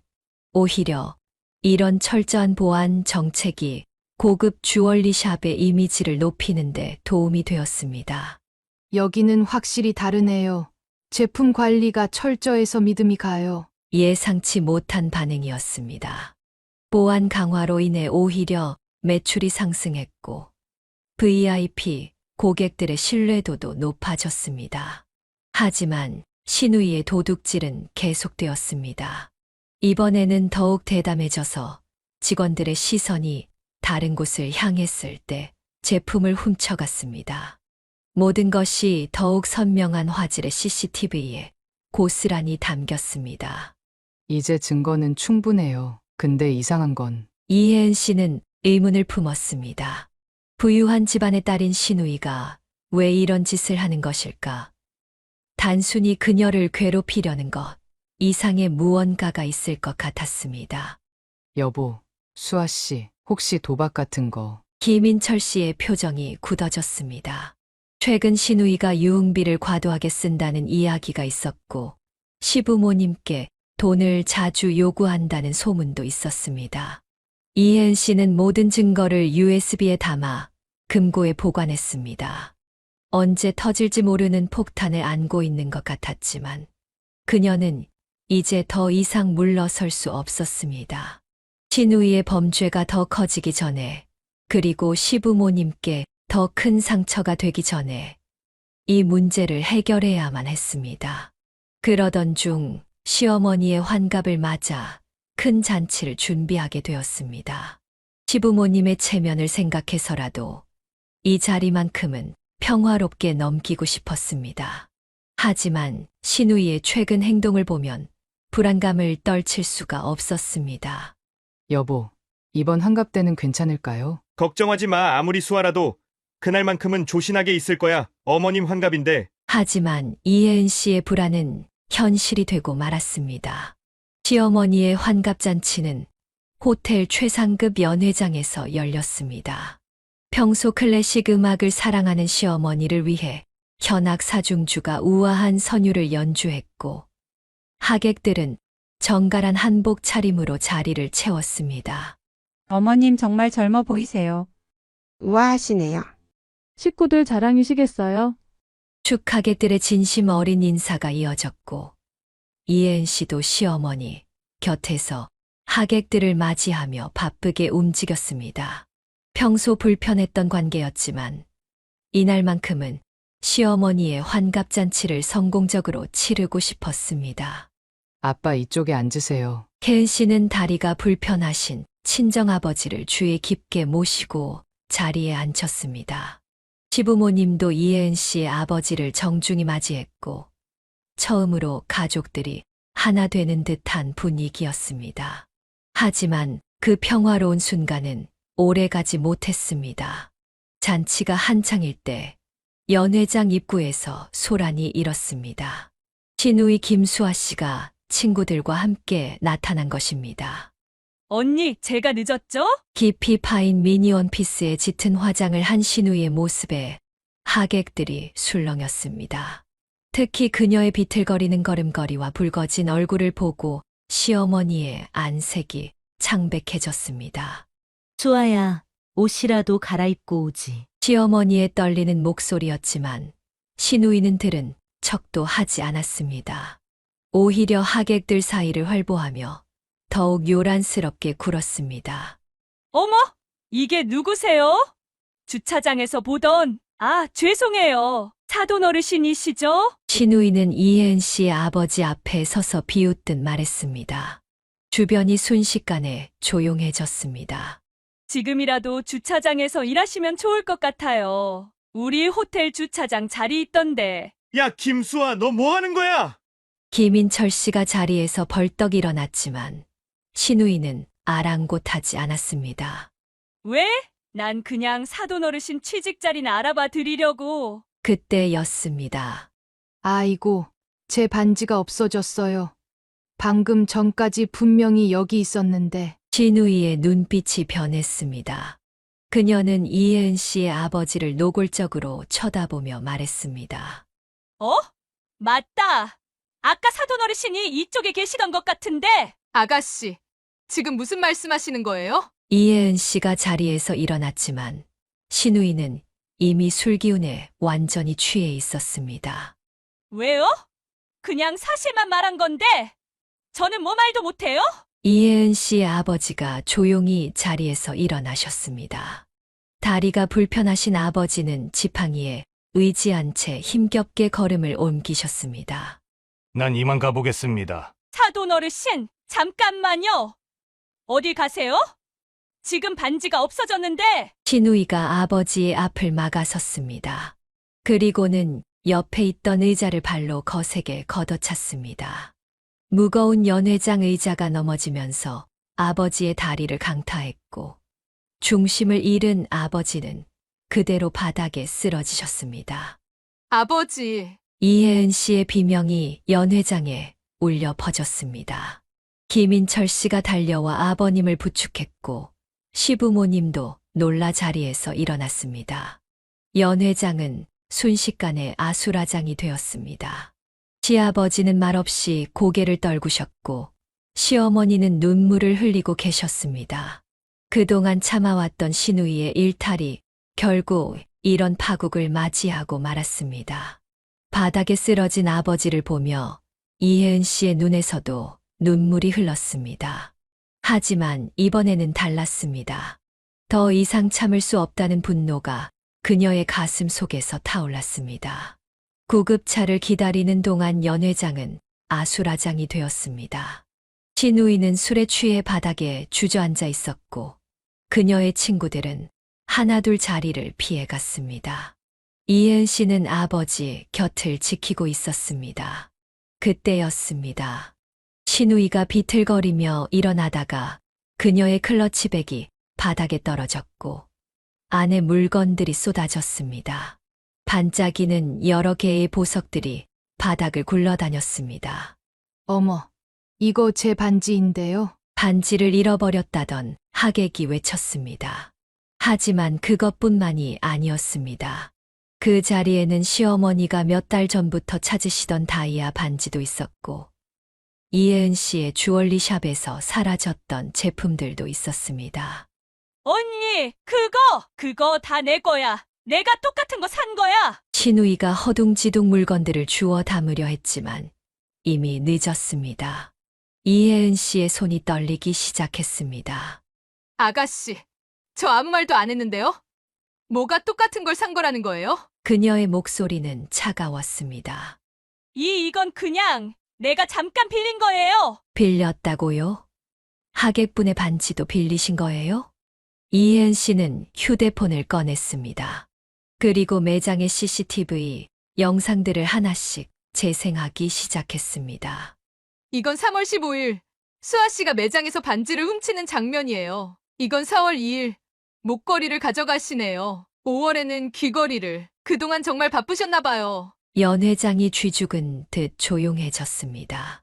오히려 이런 철저한 보안 정책이 고급 주얼리 샵의 이미지를 높이는 데 도움이 되었습니다. 여기는 확실히 다르네요. 제품 관리가 철저해서 믿음이 가요. 예상치 못한 반응이었습니다. 보안 강화로 인해 오히려 매출이 상승했고 VIP 고객들의 신뢰도도 높아졌습니다. 하지만 신우이의 도둑질은 계속되었습니다. 이번에는 더욱 대담해져서 직원들의 시선이 다른 곳을 향했을 때 제품을 훔쳐갔습니다. 모든 것이 더욱 선명한 화질의 CCTV에 고스란히 담겼습니다. 이제 증거는 충분해요. 근데 이상한 건 이혜은 씨는 의문을 품었습니다. 부유한 집안의 딸인 신우이가 왜 이런 짓을 하는 것일까? 단순히 그녀를 괴롭히려는 것 이상의 무언가가 있을 것 같았습니다. 여보, 수아 씨, 혹시 도박 같은 거. 김인철 씨의 표정이 굳어졌습니다. 최근 신우이가 유흥비를 과도하게 쓴다는 이야기가 있었고 시부모님께 돈을 자주 요구한다는 소문도 있었습니다. 이혜은 씨는 모든 증거를 USB에 담아 금고에 보관했습니다. 언제 터질지 모르는 폭탄을 안고 있는 것 같았지만 그녀는 이제 더 이상 물러설 수 없었습니다. 신우이의 범죄가 더 커지기 전에 그리고 시부모님께 더 큰 상처가 되기 전에 이 문제를 해결해야만 했습니다. 그러던 중 시어머니의 환갑을 맞아 큰 잔치를 준비하게 되었습니다. 시부모님의 체면을 생각해서라도 이 자리만큼은 평화롭게 넘기고 싶었습니다. 하지만 신우이의 최근 행동을 보면 불안감을 떨칠 수가 없었습니다. 여보, 이번 환갑 때는 괜찮을까요? 걱정하지 마. 아무리 수아라도 그날만큼은 조신하게 있을 거야. 어머님 환갑인데. 하지만 이혜은 씨의 불안은 현실이 되고 말았습니다. 시어머니의 환갑잔치는 호텔 최상급 연회장에서 열렸습니다. 평소 클래식 음악을 사랑하는 시어머니를 위해 현악 사중주가 우아한 선율을 연주했고 하객들은 정갈한 한복 차림으로 자리를 채웠습니다. 어머님 정말 젊어 보이세요. 우아하시네요. 식구들 자랑이시겠어요? 축하객들의 진심 어린 인사가 이어졌고 이혜은 씨도 시어머니 곁에서 하객들을 맞이하며 바쁘게 움직였습니다. 평소 불편했던 관계였지만 이날만큼은 시어머니의 환갑잔치를 성공적으로 치르고 싶었습니다. 아빠 이쪽에 앉으세요. 혜은 씨는 다리가 불편하신 친정아버지를 주의 깊게 모시고 자리에 앉혔습니다. 시부모님도 이혜은 씨의 아버지를 정중히 맞이했고 처음으로 가족들이 하나 되는 듯한 분위기였습니다. 하지만 그 평화로운 순간은 오래가지 못했습니다. 잔치가 한창일 때 연회장 입구에서 소란이 일었습니다. 신우이 김수아 씨가 친구들과 함께 나타난 것입니다. 언니, 제가 늦었죠? 깊이 파인 미니 원피스에 짙은 화장을 한 신우이의 모습에 하객들이 술렁였습니다. 특히 그녀의 비틀거리는 걸음걸이와 붉어진 얼굴을 보고 시어머니의 안색이 창백해졌습니다. 수아야, 옷이라도 갈아입고 오지. 시어머니의 떨리는 목소리였지만 신우이는 들은 척도 하지 않았습니다. 오히려 하객들 사이를 활보하며 더욱 요란스럽게 굴었습니다. 어머, 이게 누구세요? 주차장에서 보던, 죄송해요. 사돈 어르신이시죠? 신우이는 이혜은 씨의 아버지 앞에 서서 비웃듯 말했습니다. 주변이 순식간에 조용해졌습니다. 지금이라도 주차장에서 일하시면 좋을 것 같아요. 우리 호텔 주차장 자리 있던데. 야, 김수아, 너 뭐 하는 거야? 김인철 씨가 자리에서 벌떡 일어났지만 신우이는 아랑곳하지 않았습니다. 왜? 난 그냥 사돈 어르신 취직 자리나 알아봐 드리려고. 그때였습니다. 아이고, 제 반지가 없어졌어요. 방금 전까지 분명히 여기 있었는데. 신우이의 눈빛이 변했습니다. 그녀는 이혜은 씨의 아버지를 노골적으로 쳐다보며 말했습니다. 어? 맞다. 아까 사돈 어르신이 이쪽에 계시던 것 같은데. 아가씨, 지금 무슨 말씀하시는 거예요? 이혜은 씨가 자리에서 일어났지만 신우이는 이미 술 기운에 완전히 취해 있었습니다. 왜요? 그냥 사실만 말한 건데. 저는 뭐 말도 못해요? 이혜은 씨의 아버지가 조용히 자리에서 일어나셨습니다. 다리가 불편하신 아버지는 지팡이에 의지한 채 힘겹게 걸음을 옮기셨습니다. 난 이만 가보겠습니다. 사돈 어르신, 잠깐만요. 어디 가세요? 지금 반지가 없어졌는데. 신우이가 아버지의 앞을 막아섰습니다. 그리고는 옆에 있던 의자를 발로 거세게 걷어찼습니다. 무거운 연회장 의자가 넘어지면서 아버지의 다리를 강타했고 중심을 잃은 아버지는 그대로 바닥에 쓰러지셨습니다. 아버지. 이혜은 씨의 비명이 연회장에 울려 퍼졌습니다. 김인철 씨가 달려와 아버님을 부축했고 시부모님도 놀라 자리에서 일어났습니다. 연회장은 순식간에 아수라장이 되었습니다. 시아버지는 말없이 고개를 떨구셨고 시어머니는 눈물을 흘리고 계셨습니다. 그동안 참아왔던 신우이의 일탈이 결국 이런 파국을 맞이하고 말았습니다. 바닥에 쓰러진 아버지를 보며 이혜은 씨의 눈에서도 눈물이 흘렀습니다. 하지만 이번에는 달랐습니다. 더 이상 참을 수 없다는 분노가 그녀의 가슴 속에서 타올랐습니다. 구급차를 기다리는 동안 연회장은 아수라장이 되었습니다. 신우이는 술에 취해 바닥에 주저앉아 있었고 그녀의 친구들은 하나둘 자리를 피해갔습니다. 이혜은 씨는 아버지 곁을 지키고 있었습니다. 그때였습니다. 신우이가 비틀거리며 일어나다가 그녀의 클러치백이 바닥에 떨어졌고 안에 물건들이 쏟아졌습니다. 반짝이는 여러 개의 보석들이 바닥을 굴러다녔습니다. 어머, 이거 제 반지인데요. 반지를 잃어버렸다던 하객이 외쳤습니다. 하지만 그것뿐만이 아니었습니다. 그 자리에는 시어머니가 몇 달 전부터 찾으시던 다이아 반지도 있었고 이혜은 씨의 주얼리 샵에서 사라졌던 제품들도 있었습니다. 언니, 그거 다 내 거야. 내가 똑같은 거 산 거야. 신우이가 허둥지둥 물건들을 주워 담으려 했지만 이미 늦었습니다. 이혜은 씨의 손이 떨리기 시작했습니다. 아가씨, 저 아무 말도 안 했는데요? 뭐가 똑같은 걸 산 거라는 거예요? 그녀의 목소리는 차가웠습니다. 이건 그냥 내가 잠깐 빌린 거예요. 빌렸다고요? 하객분의 반지도 빌리신 거예요? 이혜은 씨는 휴대폰을 꺼냈습니다. 그리고 매장의 CCTV 영상들을 하나씩 재생하기 시작했습니다. 이건 3월 15일 수아 씨가 매장에서 반지를 훔치는 장면이에요. 이건 4월 2일 목걸이를 가져가시네요. 5월에는 귀걸이를. 그동안 정말 바쁘셨나 봐요. 연회장이 쥐죽은 듯 조용해졌습니다.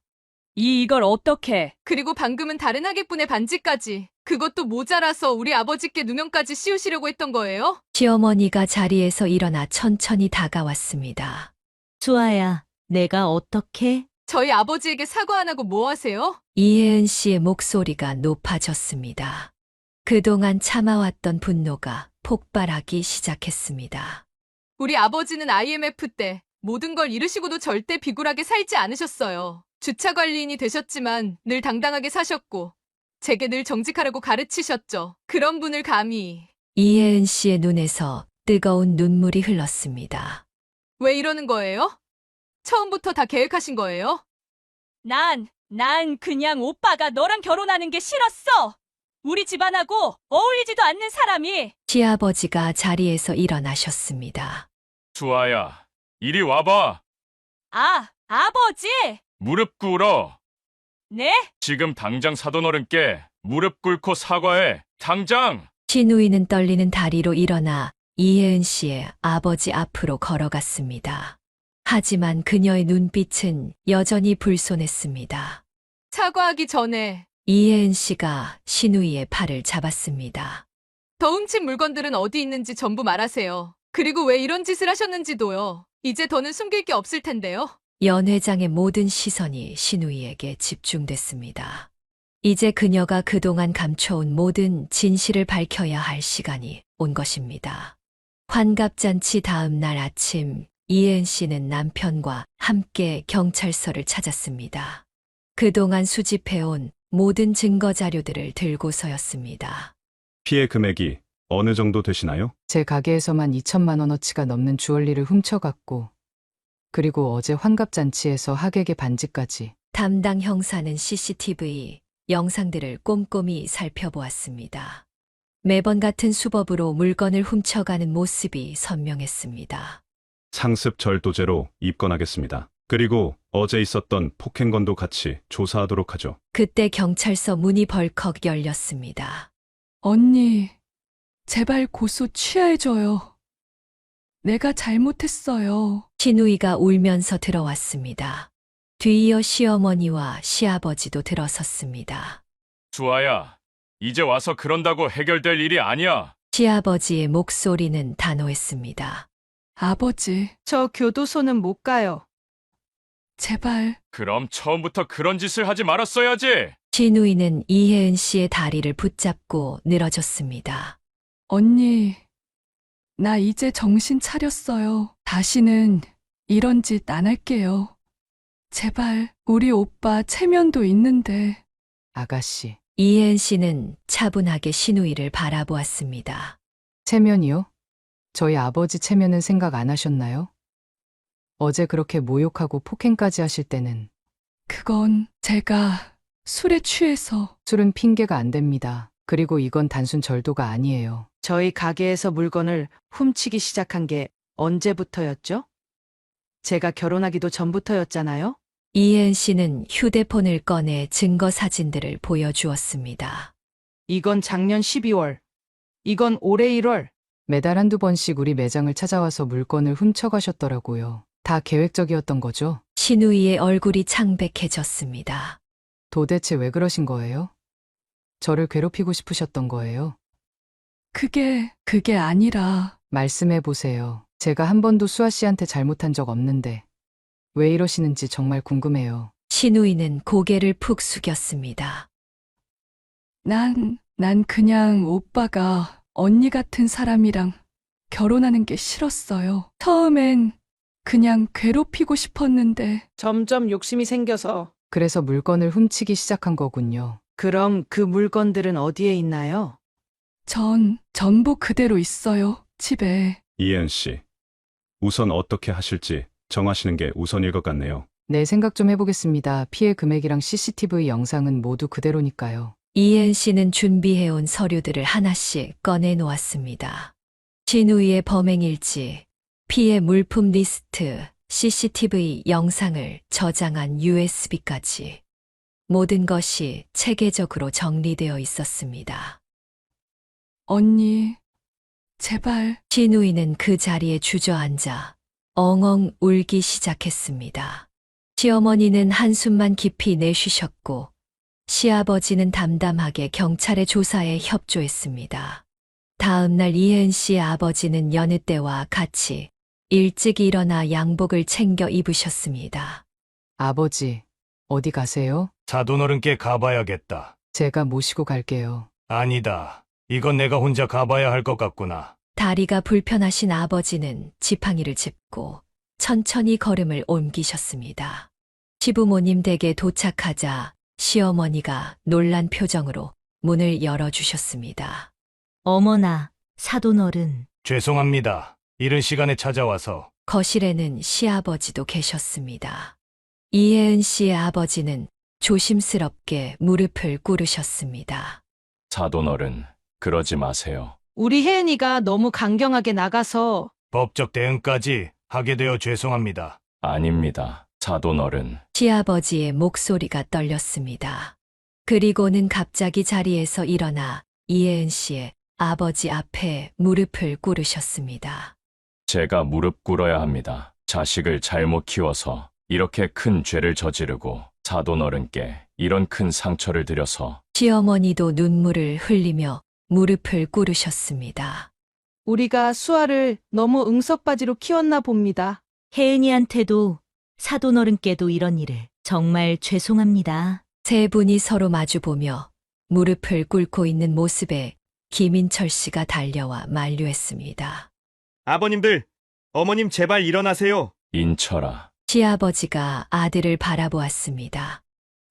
이걸 어떻게? 그리고 방금은 다른 하객분의 반지까지. 그것도 모자라서 우리 아버지께 누명까지 씌우시려고 했던 거예요? 시어머니가 자리에서 일어나 천천히 다가왔습니다. 수아야, 내가 어떻게? 저희 아버지에게 사과 안 하고 뭐 하세요? 이혜은 씨의 목소리가 높아졌습니다. 그동안 참아왔던 분노가 폭발하기 시작했습니다. 우리 아버지는 IMF 때 모든 걸 잃으시고도 절대 비굴하게 살지 않으셨어요. 주차 관리인이 되셨지만 늘 당당하게 사셨고 제게 늘 정직하라고 가르치셨죠. 그런 분을 감히. 이혜은 씨의 눈에서 뜨거운 눈물이 흘렀습니다. 왜 이러는 거예요? 처음부터 다 계획하신 거예요? 난 난 그냥 오빠가 너랑 결혼하는 게 싫었어. 우리 집안하고 어울리지도 않는 사람이. 시아버지가 자리에서 일어나셨습니다. 수아야, 이리 와봐. 아버지! 무릎 꿇어. 네? 지금 당장 사돈어른께 무릎 꿇고 사과해. 당장! 신우이는 떨리는 다리로 일어나 이혜은 씨의 아버지 앞으로 걸어갔습니다. 하지만 그녀의 눈빛은 여전히 불손했습니다. 사과하기 전에 이혜은 씨가 신우이의 팔을 잡았습니다. 더 훔친 물건들은 어디 있는지 전부 말하세요. 그리고 왜 이런 짓을 하셨는지도요. 이제 더는 숨길 게 없을 텐데요. 연 회장의 모든 시선이 신우이에게 집중됐습니다. 이제 그녀가 그동안 감춰온 모든 진실을 밝혀야 할 시간이 온 것입니다. 환갑잔치 다음 날 아침, 이혜은 씨는 남편과 함께 경찰서를 찾았습니다. 그동안 수집해온 모든 증거 자료들을 들고서였습니다. 피해 금액이 어느 정도 되시나요? 제 가게에서만 2천만 원어치가 넘는 주얼리를 훔쳐갔고, 그리고 어제 환갑잔치에서 하객의 반지까지. 담당 형사는 CCTV 영상들을 꼼꼼히 살펴보았습니다. 매번 같은 수법으로 물건을 훔쳐가는 모습이 선명했습니다. 상습 절도죄로 입건하겠습니다. 그리고 어제 있었던 폭행건도 같이 조사하도록 하죠. 그때 경찰서 문이 벌컥 열렸습니다. 언니, 제발 고소 취하해줘요. 내가 잘못했어요. 신우이가 울면서 들어왔습니다. 뒤이어 시어머니와 시아버지도 들어섰습니다. 수아야, 이제 와서 그런다고 해결될 일이 아니야. 시아버지의 목소리는 단호했습니다. 아버지, 저 교도소는 못 가요. 제발. 그럼 처음부터 그런 짓을 하지 말았어야지. 신우이는 이혜은 씨의 다리를 붙잡고 늘어졌습니다. 언니, 나 이제 정신 차렸어요. 다시는 이런 짓 안 할게요. 제발, 우리 오빠 체면도 있는데. 아가씨, 이혜은 씨는 차분하게 신우이를 바라보았습니다. 체면이요? 저희 아버지 체면은 생각 안 하셨나요? 어제 그렇게 모욕하고 폭행까지 하실 때는. 그건 제가 술에 취해서. 술은 핑계가 안 됩니다. 그리고 이건 단순 절도가 아니에요. 저희 가게에서 물건을 훔치기 시작한 게 언제부터였죠? 제가 결혼하기도 전부터였잖아요? 이혜은 씨는 휴대폰을 꺼내 증거 사진들을 보여주었습니다. 이건 작년 12월. 이건 올해 1월. 매달 한두 번씩 우리 매장을 찾아와서 물건을 훔쳐가셨더라고요. 다 계획적이었던 거죠? 신우이의 얼굴이 창백해졌습니다. 도대체 왜 그러신 거예요? 저를 괴롭히고 싶으셨던 거예요? 그게 아니라. 말씀해 보세요. 제가 한 번도 수아 씨한테 잘못한 적 없는데 왜 이러시는지 정말 궁금해요. 신우이는 고개를 푹 숙였습니다. 난 그냥 오빠가 언니 같은 사람이랑 결혼하는 게 싫었어요. 처음엔 그냥 괴롭히고 싶었는데. 점점 욕심이 생겨서. 그래서 물건을 훔치기 시작한 거군요. 그럼 그 물건들은 어디에 있나요? 전부 그대로 있어요, 집에. 이혜은 씨, 우선 어떻게 하실지 정하시는 게 우선일 것 같네요. 네, 생각 좀 해보겠습니다. 피해 금액이랑 CCTV 영상은 모두 그대로니까요. 이혜은 씨는 준비해온 서류들을 하나씩 꺼내 놓았습니다. 신우이의 범행일지, 피해 물품 리스트, CCTV 영상을 저장한 USB까지. 모든 것이 체계적으로 정리되어 있었습니다. 언니, 제발. 신우이는 그 자리에 주저앉아 엉엉 울기 시작했습니다. 시어머니는 한숨만 깊이 내쉬셨고 시아버지는 담담하게 경찰의 조사에 협조했습니다. 다음 날 이혜은 씨의 아버지는 여느 때와 같이 일찍 일어나 양복을 챙겨 입으셨습니다. 아버지, 어디 가세요? 사돈어른께 가봐야겠다. 제가 모시고 갈게요. 아니다. 이건 내가 혼자 가봐야 할 것 같구나. 다리가 불편하신 아버지는 지팡이를 짚고 천천히 걸음을 옮기셨습니다. 시부모님 댁에 도착하자 시어머니가 놀란 표정으로 문을 열어주셨습니다. 어머나, 사돈어른. 죄송합니다. 이른 시간에 찾아와서. 거실에는 시아버지도 계셨습니다. 이혜은 씨의 아버지는 조심스럽게 무릎을 꿇으셨습니다. 사돈어른, 그러지 마세요. 우리 혜은이가 너무 강경하게 나가서 법적 대응까지 하게 되어 죄송합니다. 아닙니다. 사돈어른, 시아버지의 목소리가 떨렸습니다. 그리고는 갑자기 자리에서 일어나 이혜은 씨의 아버지 앞에 무릎을 꿇으셨습니다. 제가 무릎 꿇어야 합니다. 자식을 잘못 키워서 이렇게 큰 죄를 저지르고 사돈어른께 이런 큰 상처를 드려서 시어머니도 눈물을 흘리며 무릎을 꿇으셨습니다. 우리가 수아를 너무 응석바지로 키웠나 봅니다. 혜은이한테도 사돈어른께도 이런 일을 정말 죄송합니다. 세 분이 서로 마주보며 무릎을 꿇고 있는 모습에 김인철 씨가 달려와 만류했습니다. 아버님들, 어머님 제발 일어나세요. 인철아, 시아버지가 아들을 바라보았습니다.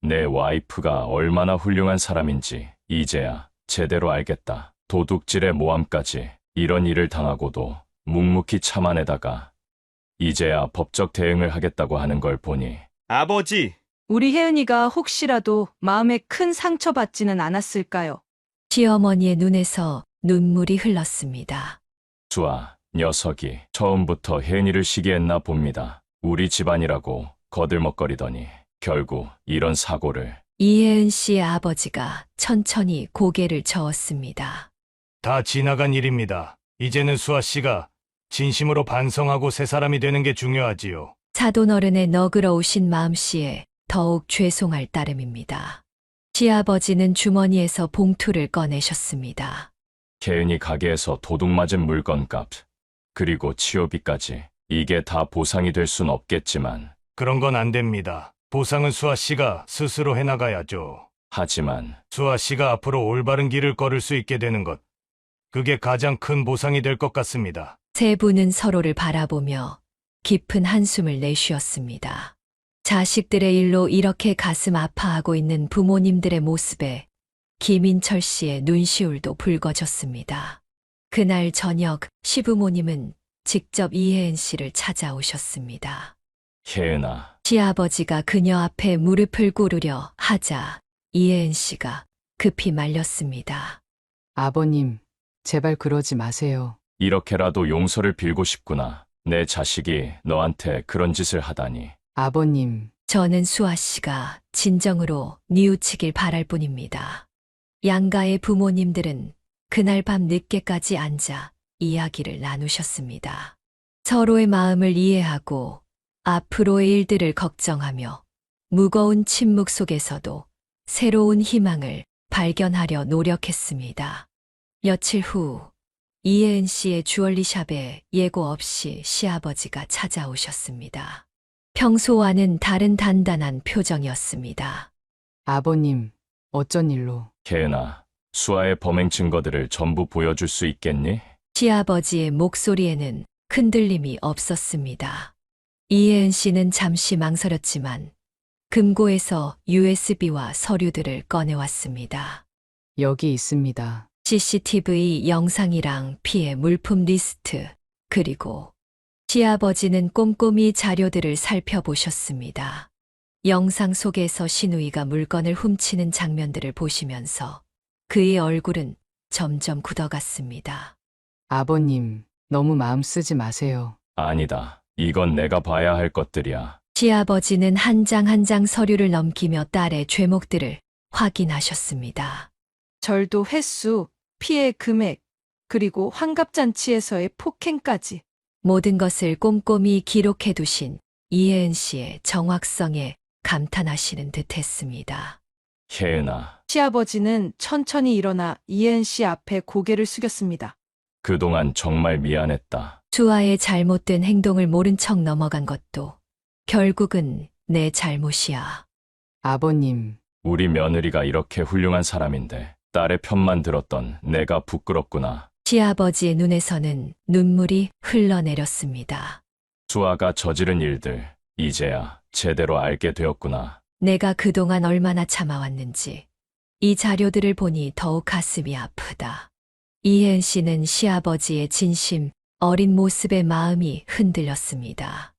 내 와이프가 얼마나 훌륭한 사람인지 이제야 제대로 알겠다. 도둑질의 모함까지 이런 일을 당하고도 묵묵히 참아내다가 이제야 법적 대응을 하겠다고 하는 걸 보니 아버지, 우리 혜은이가 혹시라도 마음에 큰 상처받지는 않았을까요? 시어머니의 눈에서 눈물이 흘렀습니다. 수아, 녀석이 처음부터 혜은이를 시기했나 봅니다. 우리 집안이라고 거들먹거리더니 결국 이런 사고를. 이혜은 씨의 아버지가 천천히 고개를 저었습니다. 다 지나간 일입니다. 이제는 수아 씨가 진심으로 반성하고 새 사람이 되는 게 중요하지요. 사돈어른의 너그러우신 마음씨에 더욱 죄송할 따름입니다. 시아버지는 주머니에서 봉투를 꺼내셨습니다. 혜은이 가게에서 도둑 맞은 물건값, 그리고 치료비까지 이게 다 보상이 될 순 없겠지만 그런 건 안 됩니다. 보상은 수아 씨가 스스로 해나가야죠. 하지만 수아 씨가 앞으로 올바른 길을 걸을 수 있게 되는 것, 그게 가장 큰 보상이 될 것 같습니다. 세 분은 서로를 바라보며 깊은 한숨을 내쉬었습니다. 자식들의 일로 이렇게 가슴 아파하고 있는 부모님들의 모습에 김인철 씨의 눈시울도 붉어졌습니다. 그날 저녁 시부모님은 직접 이혜은 씨를 찾아오셨습니다. 혜은아, 시아버지가 그녀 앞에 무릎을 꿇으려 하자 이혜은 씨가 급히 말렸습니다. 아버님, 제발 그러지 마세요. 이렇게라도 용서를 빌고 싶구나. 내 자식이 너한테 그런 짓을 하다니. 아버님, 저는 수아 씨가 진정으로 뉘우치길 바랄 뿐입니다. 양가의 부모님들은 그날 밤 늦게까지 앉아 이야기를 나누셨습니다. 서로의 마음을 이해하고 앞으로의 일들을 걱정하며 무거운 침묵 속에서도 새로운 희망을 발견하려 노력했습니다. 며칠 후 이혜은 씨의 주얼리샵에 예고 없이 시아버지가 찾아오셨습니다. 평소와는 다른 단단한 표정이었습니다. 아버님, 어쩐 일로? 혜은아, 수아의 범행 증거들을 전부 보여줄 수 있겠니? 시아버지의 목소리에는 흔들림이 없었습니다. 이혜은 씨는 잠시 망설였지만 금고에서 USB와 서류들을 꺼내왔습니다. 여기 있습니다. CCTV 영상이랑 피해 물품 리스트, 그리고 시아버지는 꼼꼼히 자료들을 살펴보셨습니다. 영상 속에서 신우이가 물건을 훔치는 장면들을 보시면서 그의 얼굴은 점점 굳어갔습니다. 아버님, 너무 마음 쓰지 마세요. 아니다. 이건 내가 봐야 할 것들이야. 시아버지는 한 장 한 장 서류를 넘기며 딸의 죄목들을 확인하셨습니다. 절도 횟수, 피해 금액, 그리고 환갑잔치에서의 폭행까지. 모든 것을 꼼꼼히 기록해 두신 이혜은 씨의 정확성에 감탄하시는 듯 했습니다. 혜은아, 시아버지는 천천히 일어나 이혜은 씨 앞에 고개를 숙였습니다. 그동안 정말 미안했다. 수아의 잘못된 행동을 모른 척 넘어간 것도 결국은 내 잘못이야. 아버님, 우리 며느리가 이렇게 훌륭한 사람인데 딸의 편만 들었던 내가 부끄럽구나. 시아버지의 눈에서는 눈물이 흘러내렸습니다. 수아가 저지른 일들, 이제야 제대로 알게 되었구나. 내가 그동안 얼마나 참아왔는지 이 자료들을 보니 더욱 가슴이 아프다. 이혜은 씨는 시아버지의 진심 어린 모습에 마음이 흔들렸습니다.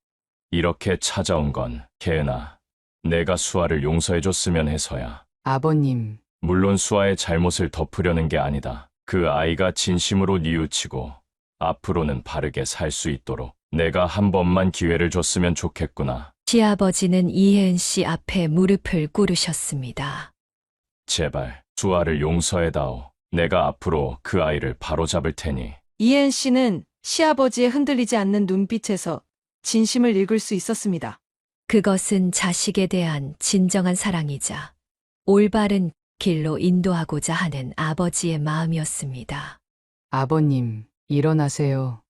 이렇게 찾아온 건, 혜은아, 내가 수아를 용서해줬으면 해서야. 아버님, 물론 수아의 잘못을 덮으려는 게 아니다. 그 아이가 진심으로 뉘우치고 앞으로는 바르게 살 수 있도록 내가 한 번만 기회를 줬으면 좋겠구나. 시아버지는 이혜은 씨 앞에 무릎을 꿇으셨습니다. 제발 수아를 용서해다오. 내가 앞으로 그 아이를 바로잡을 테니. 이혜은 씨는 시아버지의 흔들리지 않는 눈빛에서 진심을 읽을 수 있었습니다. 그것은 자식에 대한 진정한 사랑이자 올바른 길로 인도하고자 하는 아버지의 마음이었습니다. 아버님, 일어나세요.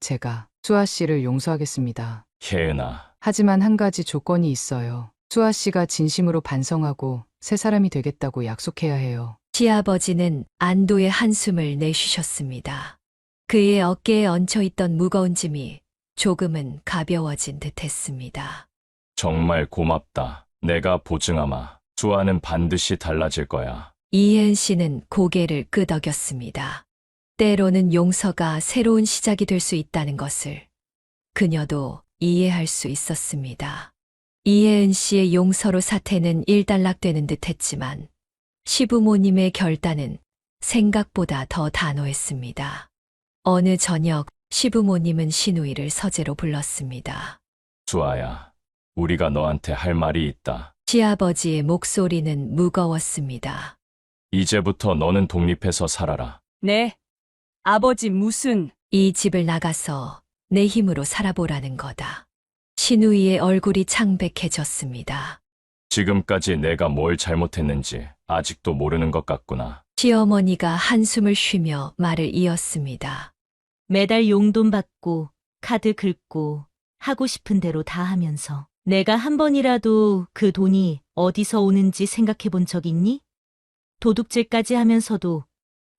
제가 수아 씨를 용서하겠습니다. 혜은아, 하지만 한 가지 조건이 있어요. 수아 씨가 진심으로 반성하고 새 사람이 되겠다고 약속해야 해요. 시아버지는 안도의 한숨을 내쉬셨습니다. 그의 어깨에 얹혀있던 무거운 짐이 조금은 가벼워진 듯했습니다. 정말 고맙다. 내가 보증하마. 수아는 반드시 달라질 거야. 이혜은 씨는 고개를 끄덕였습니다. 때로는 용서가 새로운 시작이 될 수 있다는 것을 그녀도 이해할 수 있었습니다. 이혜은 씨의 용서로 사태는 일단락되는 듯했지만 시부모님의 결단은 생각보다 더 단호했습니다. 어느 저녁 시부모님은 신우이를 서재로 불렀습니다. 수아야, 우리가 너한테 할 말이 있다. 시아버지의 목소리는 무거웠습니다. 이제부터 너는 독립해서 살아라. 네. 아버지 무슨... 이 집을 나가서 내 힘으로 살아보라는 거다. 신우이의 얼굴이 창백해졌습니다. 지금까지 내가 뭘 잘못했는지 아직도 모르는 것 같구나. 시어머니가 한숨을 쉬며 말을 이었습니다. 매달 용돈 받고 카드 긁고 하고 싶은 대로 다 하면서 내가 한 번이라도 그 돈이 어디서 오는지 생각해 본 적 있니? 도둑질까지 하면서도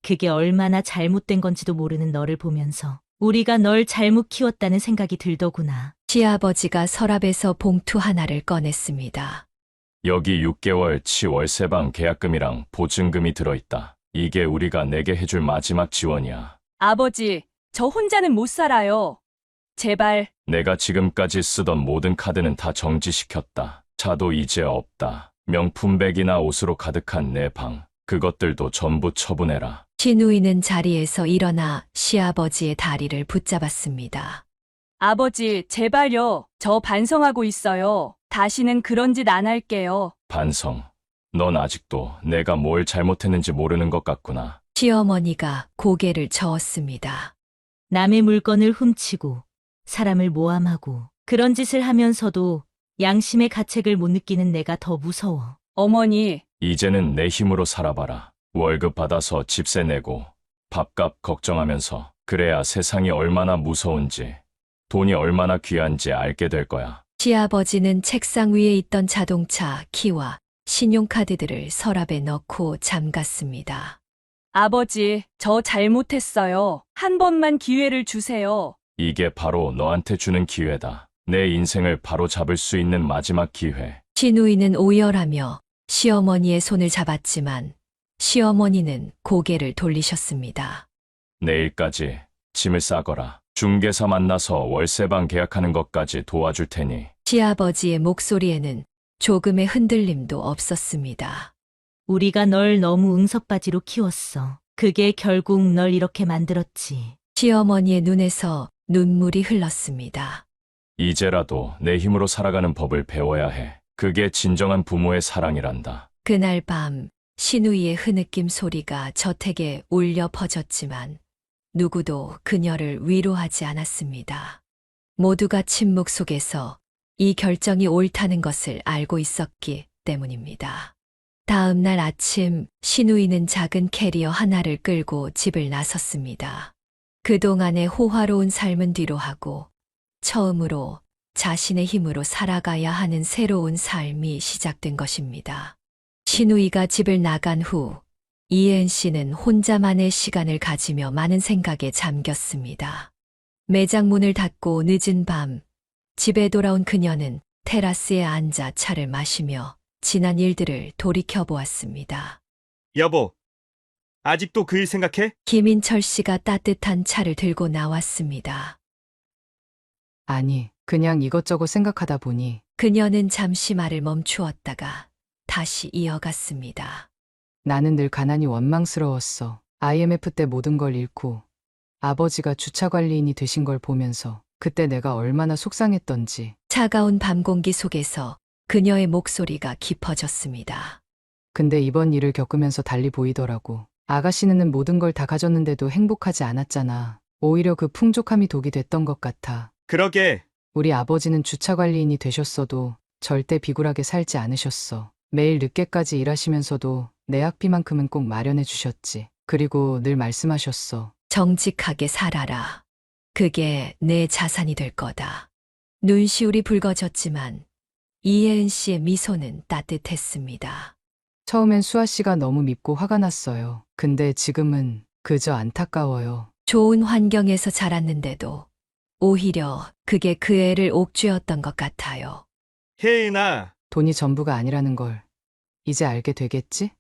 그게 얼마나 잘못된 건지도 모르는 너를 보면서 우리가 널 잘못 키웠다는 생각이 들더구나. 시아버지가 서랍에서 봉투 하나를 꺼냈습니다. 여기 6개월치 월세방 계약금이랑 보증금이 들어있다. 이게 우리가 내게 해줄 마지막 지원이야. 아버지, 저 혼자는 못 살아요. 제발. 내가 지금까지 쓰던 모든 카드는 다 정지시켰다. 차도 이제 없다. 명품백이나 옷으로 가득한 내 방, 그것들도 전부 처분해라. 신우이는 자리에서 일어나 시아버지의 다리를 붙잡았습니다. 아버지, 제발요. 저 반성하고 있어요. 다시는 그런 짓 안 할게요. 반성. 넌 아직도 내가 뭘 잘못했는지 모르는 것 같구나. 시어머니가 고개를 저었습니다. 남의 물건을 훔치고 사람을 모함하고 그런 짓을 하면서도 양심의 가책을 못 느끼는 내가 더 무서워. 어머니. 이제는 내 힘으로 살아봐라. 월급 받아서 집세 내고 밥값 걱정하면서 그래야 세상이 얼마나 무서운지 돈이 얼마나 귀한지 알게 될 거야. 시아버지는 책상 위에 있던 자동차 키와 신용카드들을 서랍에 넣고 잠갔습니다. 아버지, 저 잘못했어요. 한 번만 기회를 주세요. 이게 바로 너한테 주는 기회다. 내 인생을 바로 잡을 수 있는 마지막 기회. 신우이는 오열하며 시어머니의 손을 잡았지만 시어머니는 고개를 돌리셨습니다. 내일까지 짐을 싸거라. 중개사 만나서 월세방 계약하는 것까지 도와줄 테니. 시아버지의 목소리에는 조금의 흔들림도 없었습니다. 우리가 널 너무 응석바지로 키웠어. 그게 결국 널 이렇게 만들었지. 시어머니의 눈에서 눈물이 흘렀습니다. 이제라도 내 힘으로 살아가는 법을 배워야 해. 그게 진정한 부모의 사랑이란다. 그날 밤 신우이의 흐느낌 소리가 저택에 울려 퍼졌지만 누구도 그녀를 위로하지 않았습니다. 모두가 침묵 속에서 이 결정이 옳다는 것을 알고 있었기 때문입니다. 다음 날 아침 신우이는 작은 캐리어 하나를 끌고 집을 나섰습니다. 그동안의 호화로운 삶은 뒤로하고 처음으로 자신의 힘으로 살아가야 하는 새로운 삶이 시작된 것입니다. 신우이가 집을 나간 후 이혜은 씨는 혼자만의 시간을 가지며 많은 생각에 잠겼습니다. 매장 문을 닫고 늦은 밤 집에 돌아온 그녀는 테라스에 앉아 차를 마시며 지난 일들을 돌이켜보았습니다. 여보, 아직도 그 일 생각해? 김인철 씨가 따뜻한 차를 들고 나왔습니다. 아니, 그냥 이것저것 생각하다 보니 그녀는 잠시 말을 멈추었다가 다시 이어갔습니다. 나는 늘 가난이 원망스러웠어. IMF 때 모든 걸 잃고 아버지가 주차 관리인이 되신 걸 보면서 그때 내가 얼마나 속상했던지. 차가운 밤 공기 속에서 그녀의 목소리가 깊어졌습니다. 근데 이번 일을 겪으면서 달리 보이더라고. 아가씨는 모든 걸 다 가졌는데도 행복하지 않았잖아. 오히려 그 풍족함이 독이 됐던 것 같아. 그러게. 우리 아버지는 주차 관리인이 되셨어도 절대 비굴하게 살지 않으셨어. 매일 늦게까지 일하시면서도 내 학비만큼은 꼭 마련해 주셨지. 그리고 늘 말씀하셨어. 정직하게 살아라. 그게 내 자산이 될 거다. 눈시울이 붉어졌지만 이혜은 씨의 미소는 따뜻했습니다. 처음엔 수아 씨가 너무 밉고 화가 났어요. 근데 지금은 그저 안타까워요. 좋은 환경에서 자랐는데도 오히려 그게 그 애를 옥죄었던 것 같아요. 혜은아, 돈이 전부가 아니라는 걸 이제 알게 되겠지?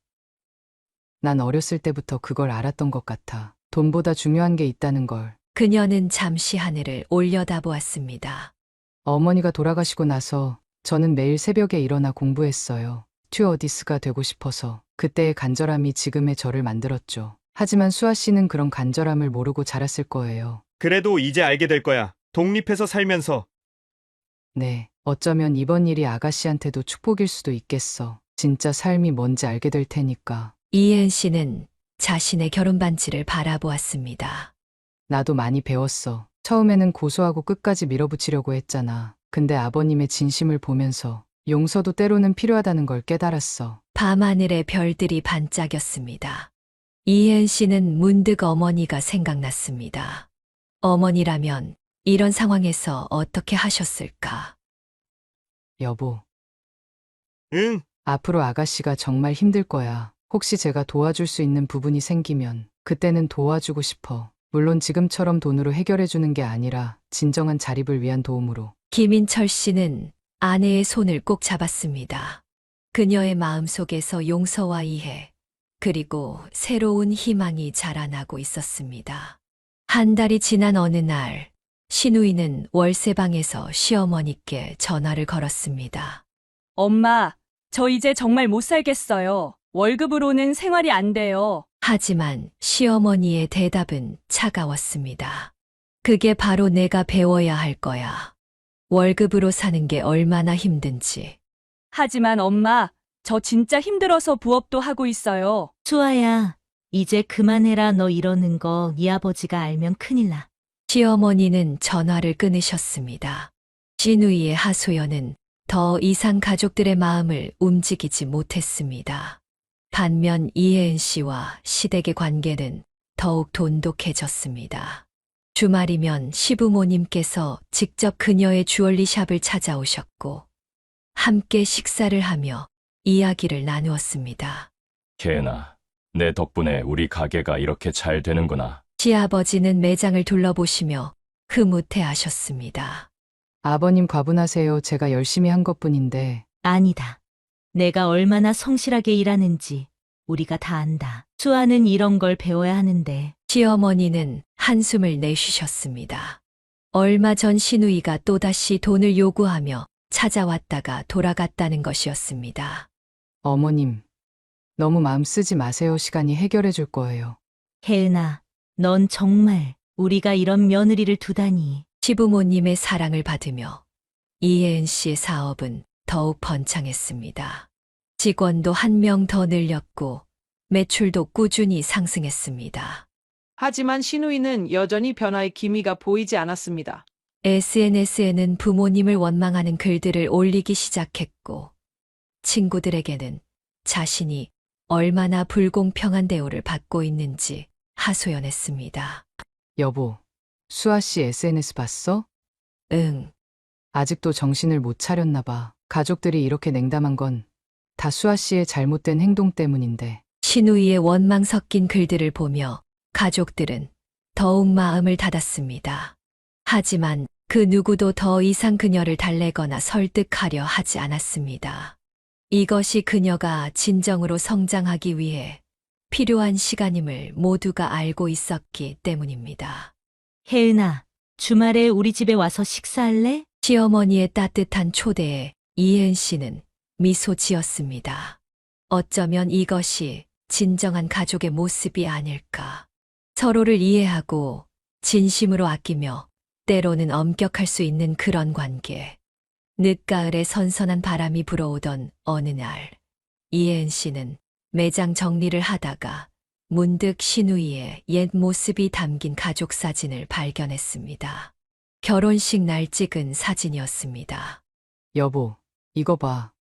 난 어렸을 때부터 그걸 알았던 것 같아. 돈보다 중요한 게 있다는 걸. 그녀는 잠시 하늘을 올려다보았습니다. 어머니가 돌아가시고 나서 저는 매일 새벽에 일어나 공부했어요. 스튜어디스가 되고 싶어서. 그때의 간절함이 지금의 저를 만들었죠. 하지만 수아 씨는 그런 간절함을 모르고 자랐을 거예요. 그래도 이제 알게 될 거야. 독립해서 살면서. 네, 어쩌면 이번 일이 아가씨한테도 축복일 수도 있겠어. 진짜 삶이 뭔지 알게 될 테니까. 이혜은 씨는 자신의 결혼 반지를 바라보았습니다. 나도 많이 배웠어. 처음에는 고소하고 끝까지 밀어붙이려고 했잖아. 근데 아버님의 진심을 보면서 용서도 때로는 필요하다는 걸 깨달았어. 밤하늘의 별들이 반짝였습니다. 이혜은 씨는 문득 어머니가 생각났습니다. 어머니라면 이런 상황에서 어떻게 하셨을까? 여보. 응. 앞으로 아가씨가 정말 힘들 거야. 혹시 제가 도와줄 수 있는 부분이 생기면 그때는 도와주고 싶어. 물론 지금처럼 돈으로 해결해주는 게 아니라 진정한 자립을 위한 도움으로. 김인철 씨는 아내의 손을 꼭 잡았습니다. 그녀의 마음속에서 용서와 이해, 그리고 새로운 희망이 자라나고 있었습니다. 한 달이 지난 어느 날, 신우이는 월세방에서 시어머니께 전화를 걸었습니다. 엄마, 저 이제 정말 못 살겠어요. 월급으로는 생활이 안 돼요. 하지만 시어머니의 대답은 차가웠습니다. 그게 바로 내가 배워야 할 거야. 월급으로 사는 게 얼마나 힘든지. 하지만 엄마, 저 진짜 힘들어서 부업도 하고 있어요. 수아야, 이제 그만해라. 너 이러는 거 네 아버지가 알면 큰일 나. 시어머니는 전화를 끊으셨습니다. 신우이의 하소연은 더 이상 가족들의 마음을 움직이지 못했습니다. 반면 이혜은 씨와 시댁의 관계는 더욱 돈독해졌습니다. 주말이면 시부모님께서 직접 그녀의 주얼리 샵을 찾아오셨고 함께 식사를 하며 이야기를 나누었습니다. 혜은아, 내 덕분에 우리 가게가 이렇게 잘 되는구나. 시아버지는 매장을 둘러보시며 흐뭇해하셨습니다. 아버님 과분하세요. 제가 열심히 한 것뿐인데. 아니다. 내가 얼마나 성실하게 일하는지 우리가 다 안다. 수아는 이런 걸 배워야 하는데. 시어머니는 한숨을 내쉬셨습니다. 얼마 전 신우이가 또다시 돈을 요구하며 찾아왔다가 돌아갔다는 것이었습니다. 어머님, 너무 마음 쓰지 마세요. 시간이 해결해 줄 거예요. 혜은아, 넌 정말 우리가 이런 며느리를 두다니. 시부모님의 사랑을 받으며 이혜은 씨의 사업은 더욱 번창했습니다. 직원도 한 명 더 늘렸고 매출도 꾸준히 상승했습니다. 하지만 신우이는 여전히 변화의 기미가 보이지 않았습니다. SNS에는 부모님을 원망하는 글들을 올리기 시작했고 친구들에게는 자신이 얼마나 불공평한 대우를 받고 있는지 하소연했습니다. 여보, 수아 씨 SNS 봤어? 응. 아직도 정신을 못 차렸나 봐. 가족들이 이렇게 냉담한 건 다 수아 씨의 잘못된 행동 때문인데. 신우이의 원망 섞인 글들을 보며 가족들은 더욱 마음을 닫았습니다. 하지만 그 누구도 더 이상 그녀를 달래거나 설득하려 하지 않았습니다. 이것이 그녀가 진정으로 성장하기 위해 필요한 시간임을 모두가 알고 있었기 때문입니다. 혜은아, 주말에 우리 집에 와서 식사할래? 시어머니의 따뜻한 초대에 이혜은 씨는 미소 지었습니다. 어쩌면 이것이 진정한 가족의 모습이 아닐까. 서로를 이해하고 진심으로 아끼며 때로는 엄격할 수 있는 그런 관계. 늦가을에 선선한 바람이 불어오던 어느 날, 이혜은 씨는 매장 정리를 하다가 문득 신우이의 옛 모습이 담긴 가족 사진을 발견했습니다. 결혼식 날 찍은 사진이었습니다. 여보, 이거 봐.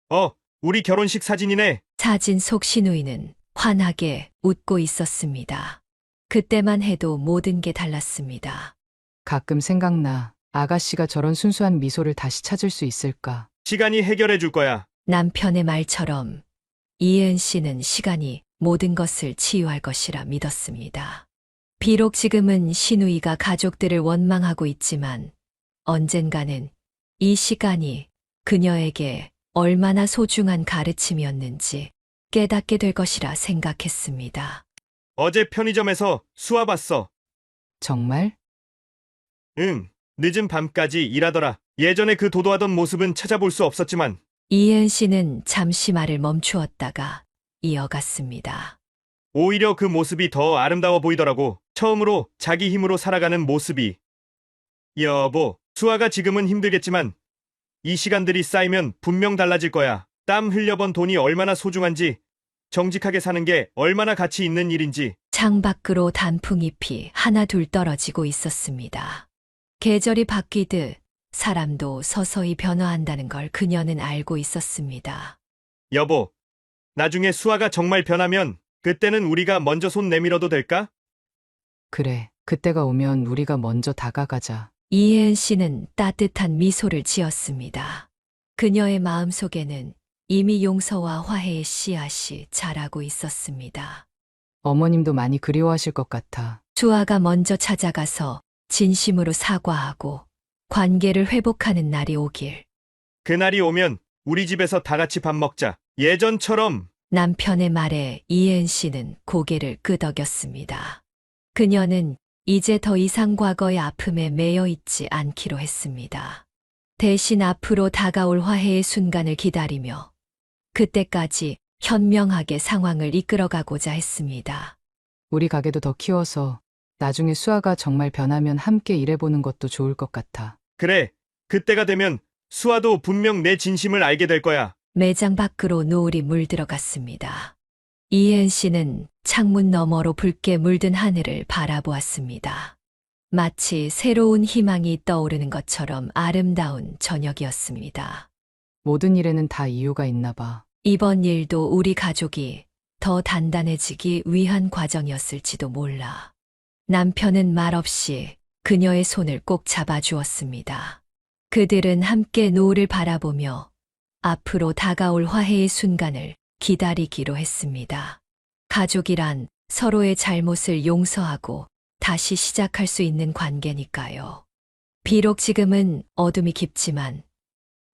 우리 결혼식 사진이네. 사진 속 신우이는 환하게 웃고 있었습니다. 그때만 해도 모든 게 달랐습니다. 가끔 생각나. 아가씨가 저런 순수한 미소를 다시 찾을 수 있을까? 시간이 해결해 줄 거야. 남편의 말처럼 이혜은 씨는 시간이 모든 것을 치유할 것이라 믿었습니다. 비록 지금은 신우이가 가족들을 원망하고 있지만 언젠가는 이 시간이 그녀에게 얼마나 소중한 가르침이었는지 깨닫게 될 것이라 생각했습니다. 어제 편의점에서 수아 봤어. 정말? 응. 늦은 밤까지 일하더라. 예전에 그 도도하던 모습은 찾아볼 수 없었지만 이혜은 씨는 잠시 말을 멈추었다가 이어갔습니다. 오히려 그 모습이 더 아름다워 보이더라고. 처음으로 자기 힘으로 살아가는 모습이. 여보, 수아가 지금은 힘들겠지만 이 시간들이 쌓이면 분명 달라질 거야. 땀 흘려번 돈이 얼마나 소중한지, 정직하게 사는 게 얼마나 가치 있는 일인지. 창밖으로 단풍잎이 하나둘 떨어지고 있었습니다. 계절이 바뀌듯 사람도 서서히 변화한다는 걸 그녀는 알고 있었습니다. 여보, 나중에 수아가 정말 변하면 그때는 우리가 먼저 손 내밀어도 될까? 그래, 그때가 오면 우리가 먼저 다가가자. 이혜은 씨는 따뜻한 미소를 지었습니다. 그녀의 마음속에는 이미 용서와 화해의 씨앗이 자라고 있었습니다. 어머님도 많이 그리워하실 것 같아. 수아가 먼저 찾아가서 진심으로 사과하고 관계를 회복하는 날이 오길. 그날이 오면 우리 집에서 다 같이 밥 먹자. 예전처럼. 남편의 말에 이혜은 씨는 고개를 끄덕였습니다. 그녀는 이제 더 이상 과거의 아픔에 매여 있지 않기로 했습니다. 대신 앞으로 다가올 화해의 순간을 기다리며 그때까지 현명하게 상황을 이끌어가고자 했습니다. 우리 가게도 더 키워서 나중에 수아가 정말 변하면 함께 일해보는 것도 좋을 것 같아. 그래, 그때가 되면 수아도 분명 내 진심을 알게 될 거야. 매장 밖으로 노을이 물들어갔습니다. 이혜은 씨는 창문 너머로 붉게 물든 하늘을 바라보았습니다. 마치 새로운 희망이 떠오르는 것처럼 아름다운 저녁이었습니다. 모든 일에는 다 이유가 있나 봐. 이번 일도 우리 가족이 더 단단해지기 위한 과정이었을지도 몰라. 남편은 말없이 그녀의 손을 꼭 잡아주었습니다. 그들은 함께 노을을 바라보며 앞으로 다가올 화해의 순간을 기다리기로 했습니다. 가족이란 서로의 잘못을 용서하고 다시 시작할 수 있는 관계니까요. 비록 지금은 어둠이 깊지만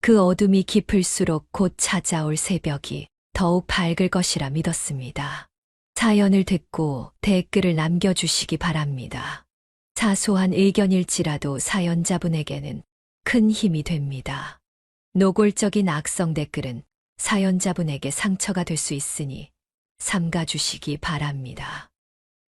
그 어둠이 깊을수록 곧 찾아올 새벽이 더욱 밝을 것이라 믿었습니다. 사연을 듣고 댓글을 남겨주시기 바랍니다. 사소한 의견일지라도 사연자분에게는 큰 힘이 됩니다. 노골적인 악성 댓글은 사연자분에게 상처가 될 수 있으니 삼가주시기 바랍니다.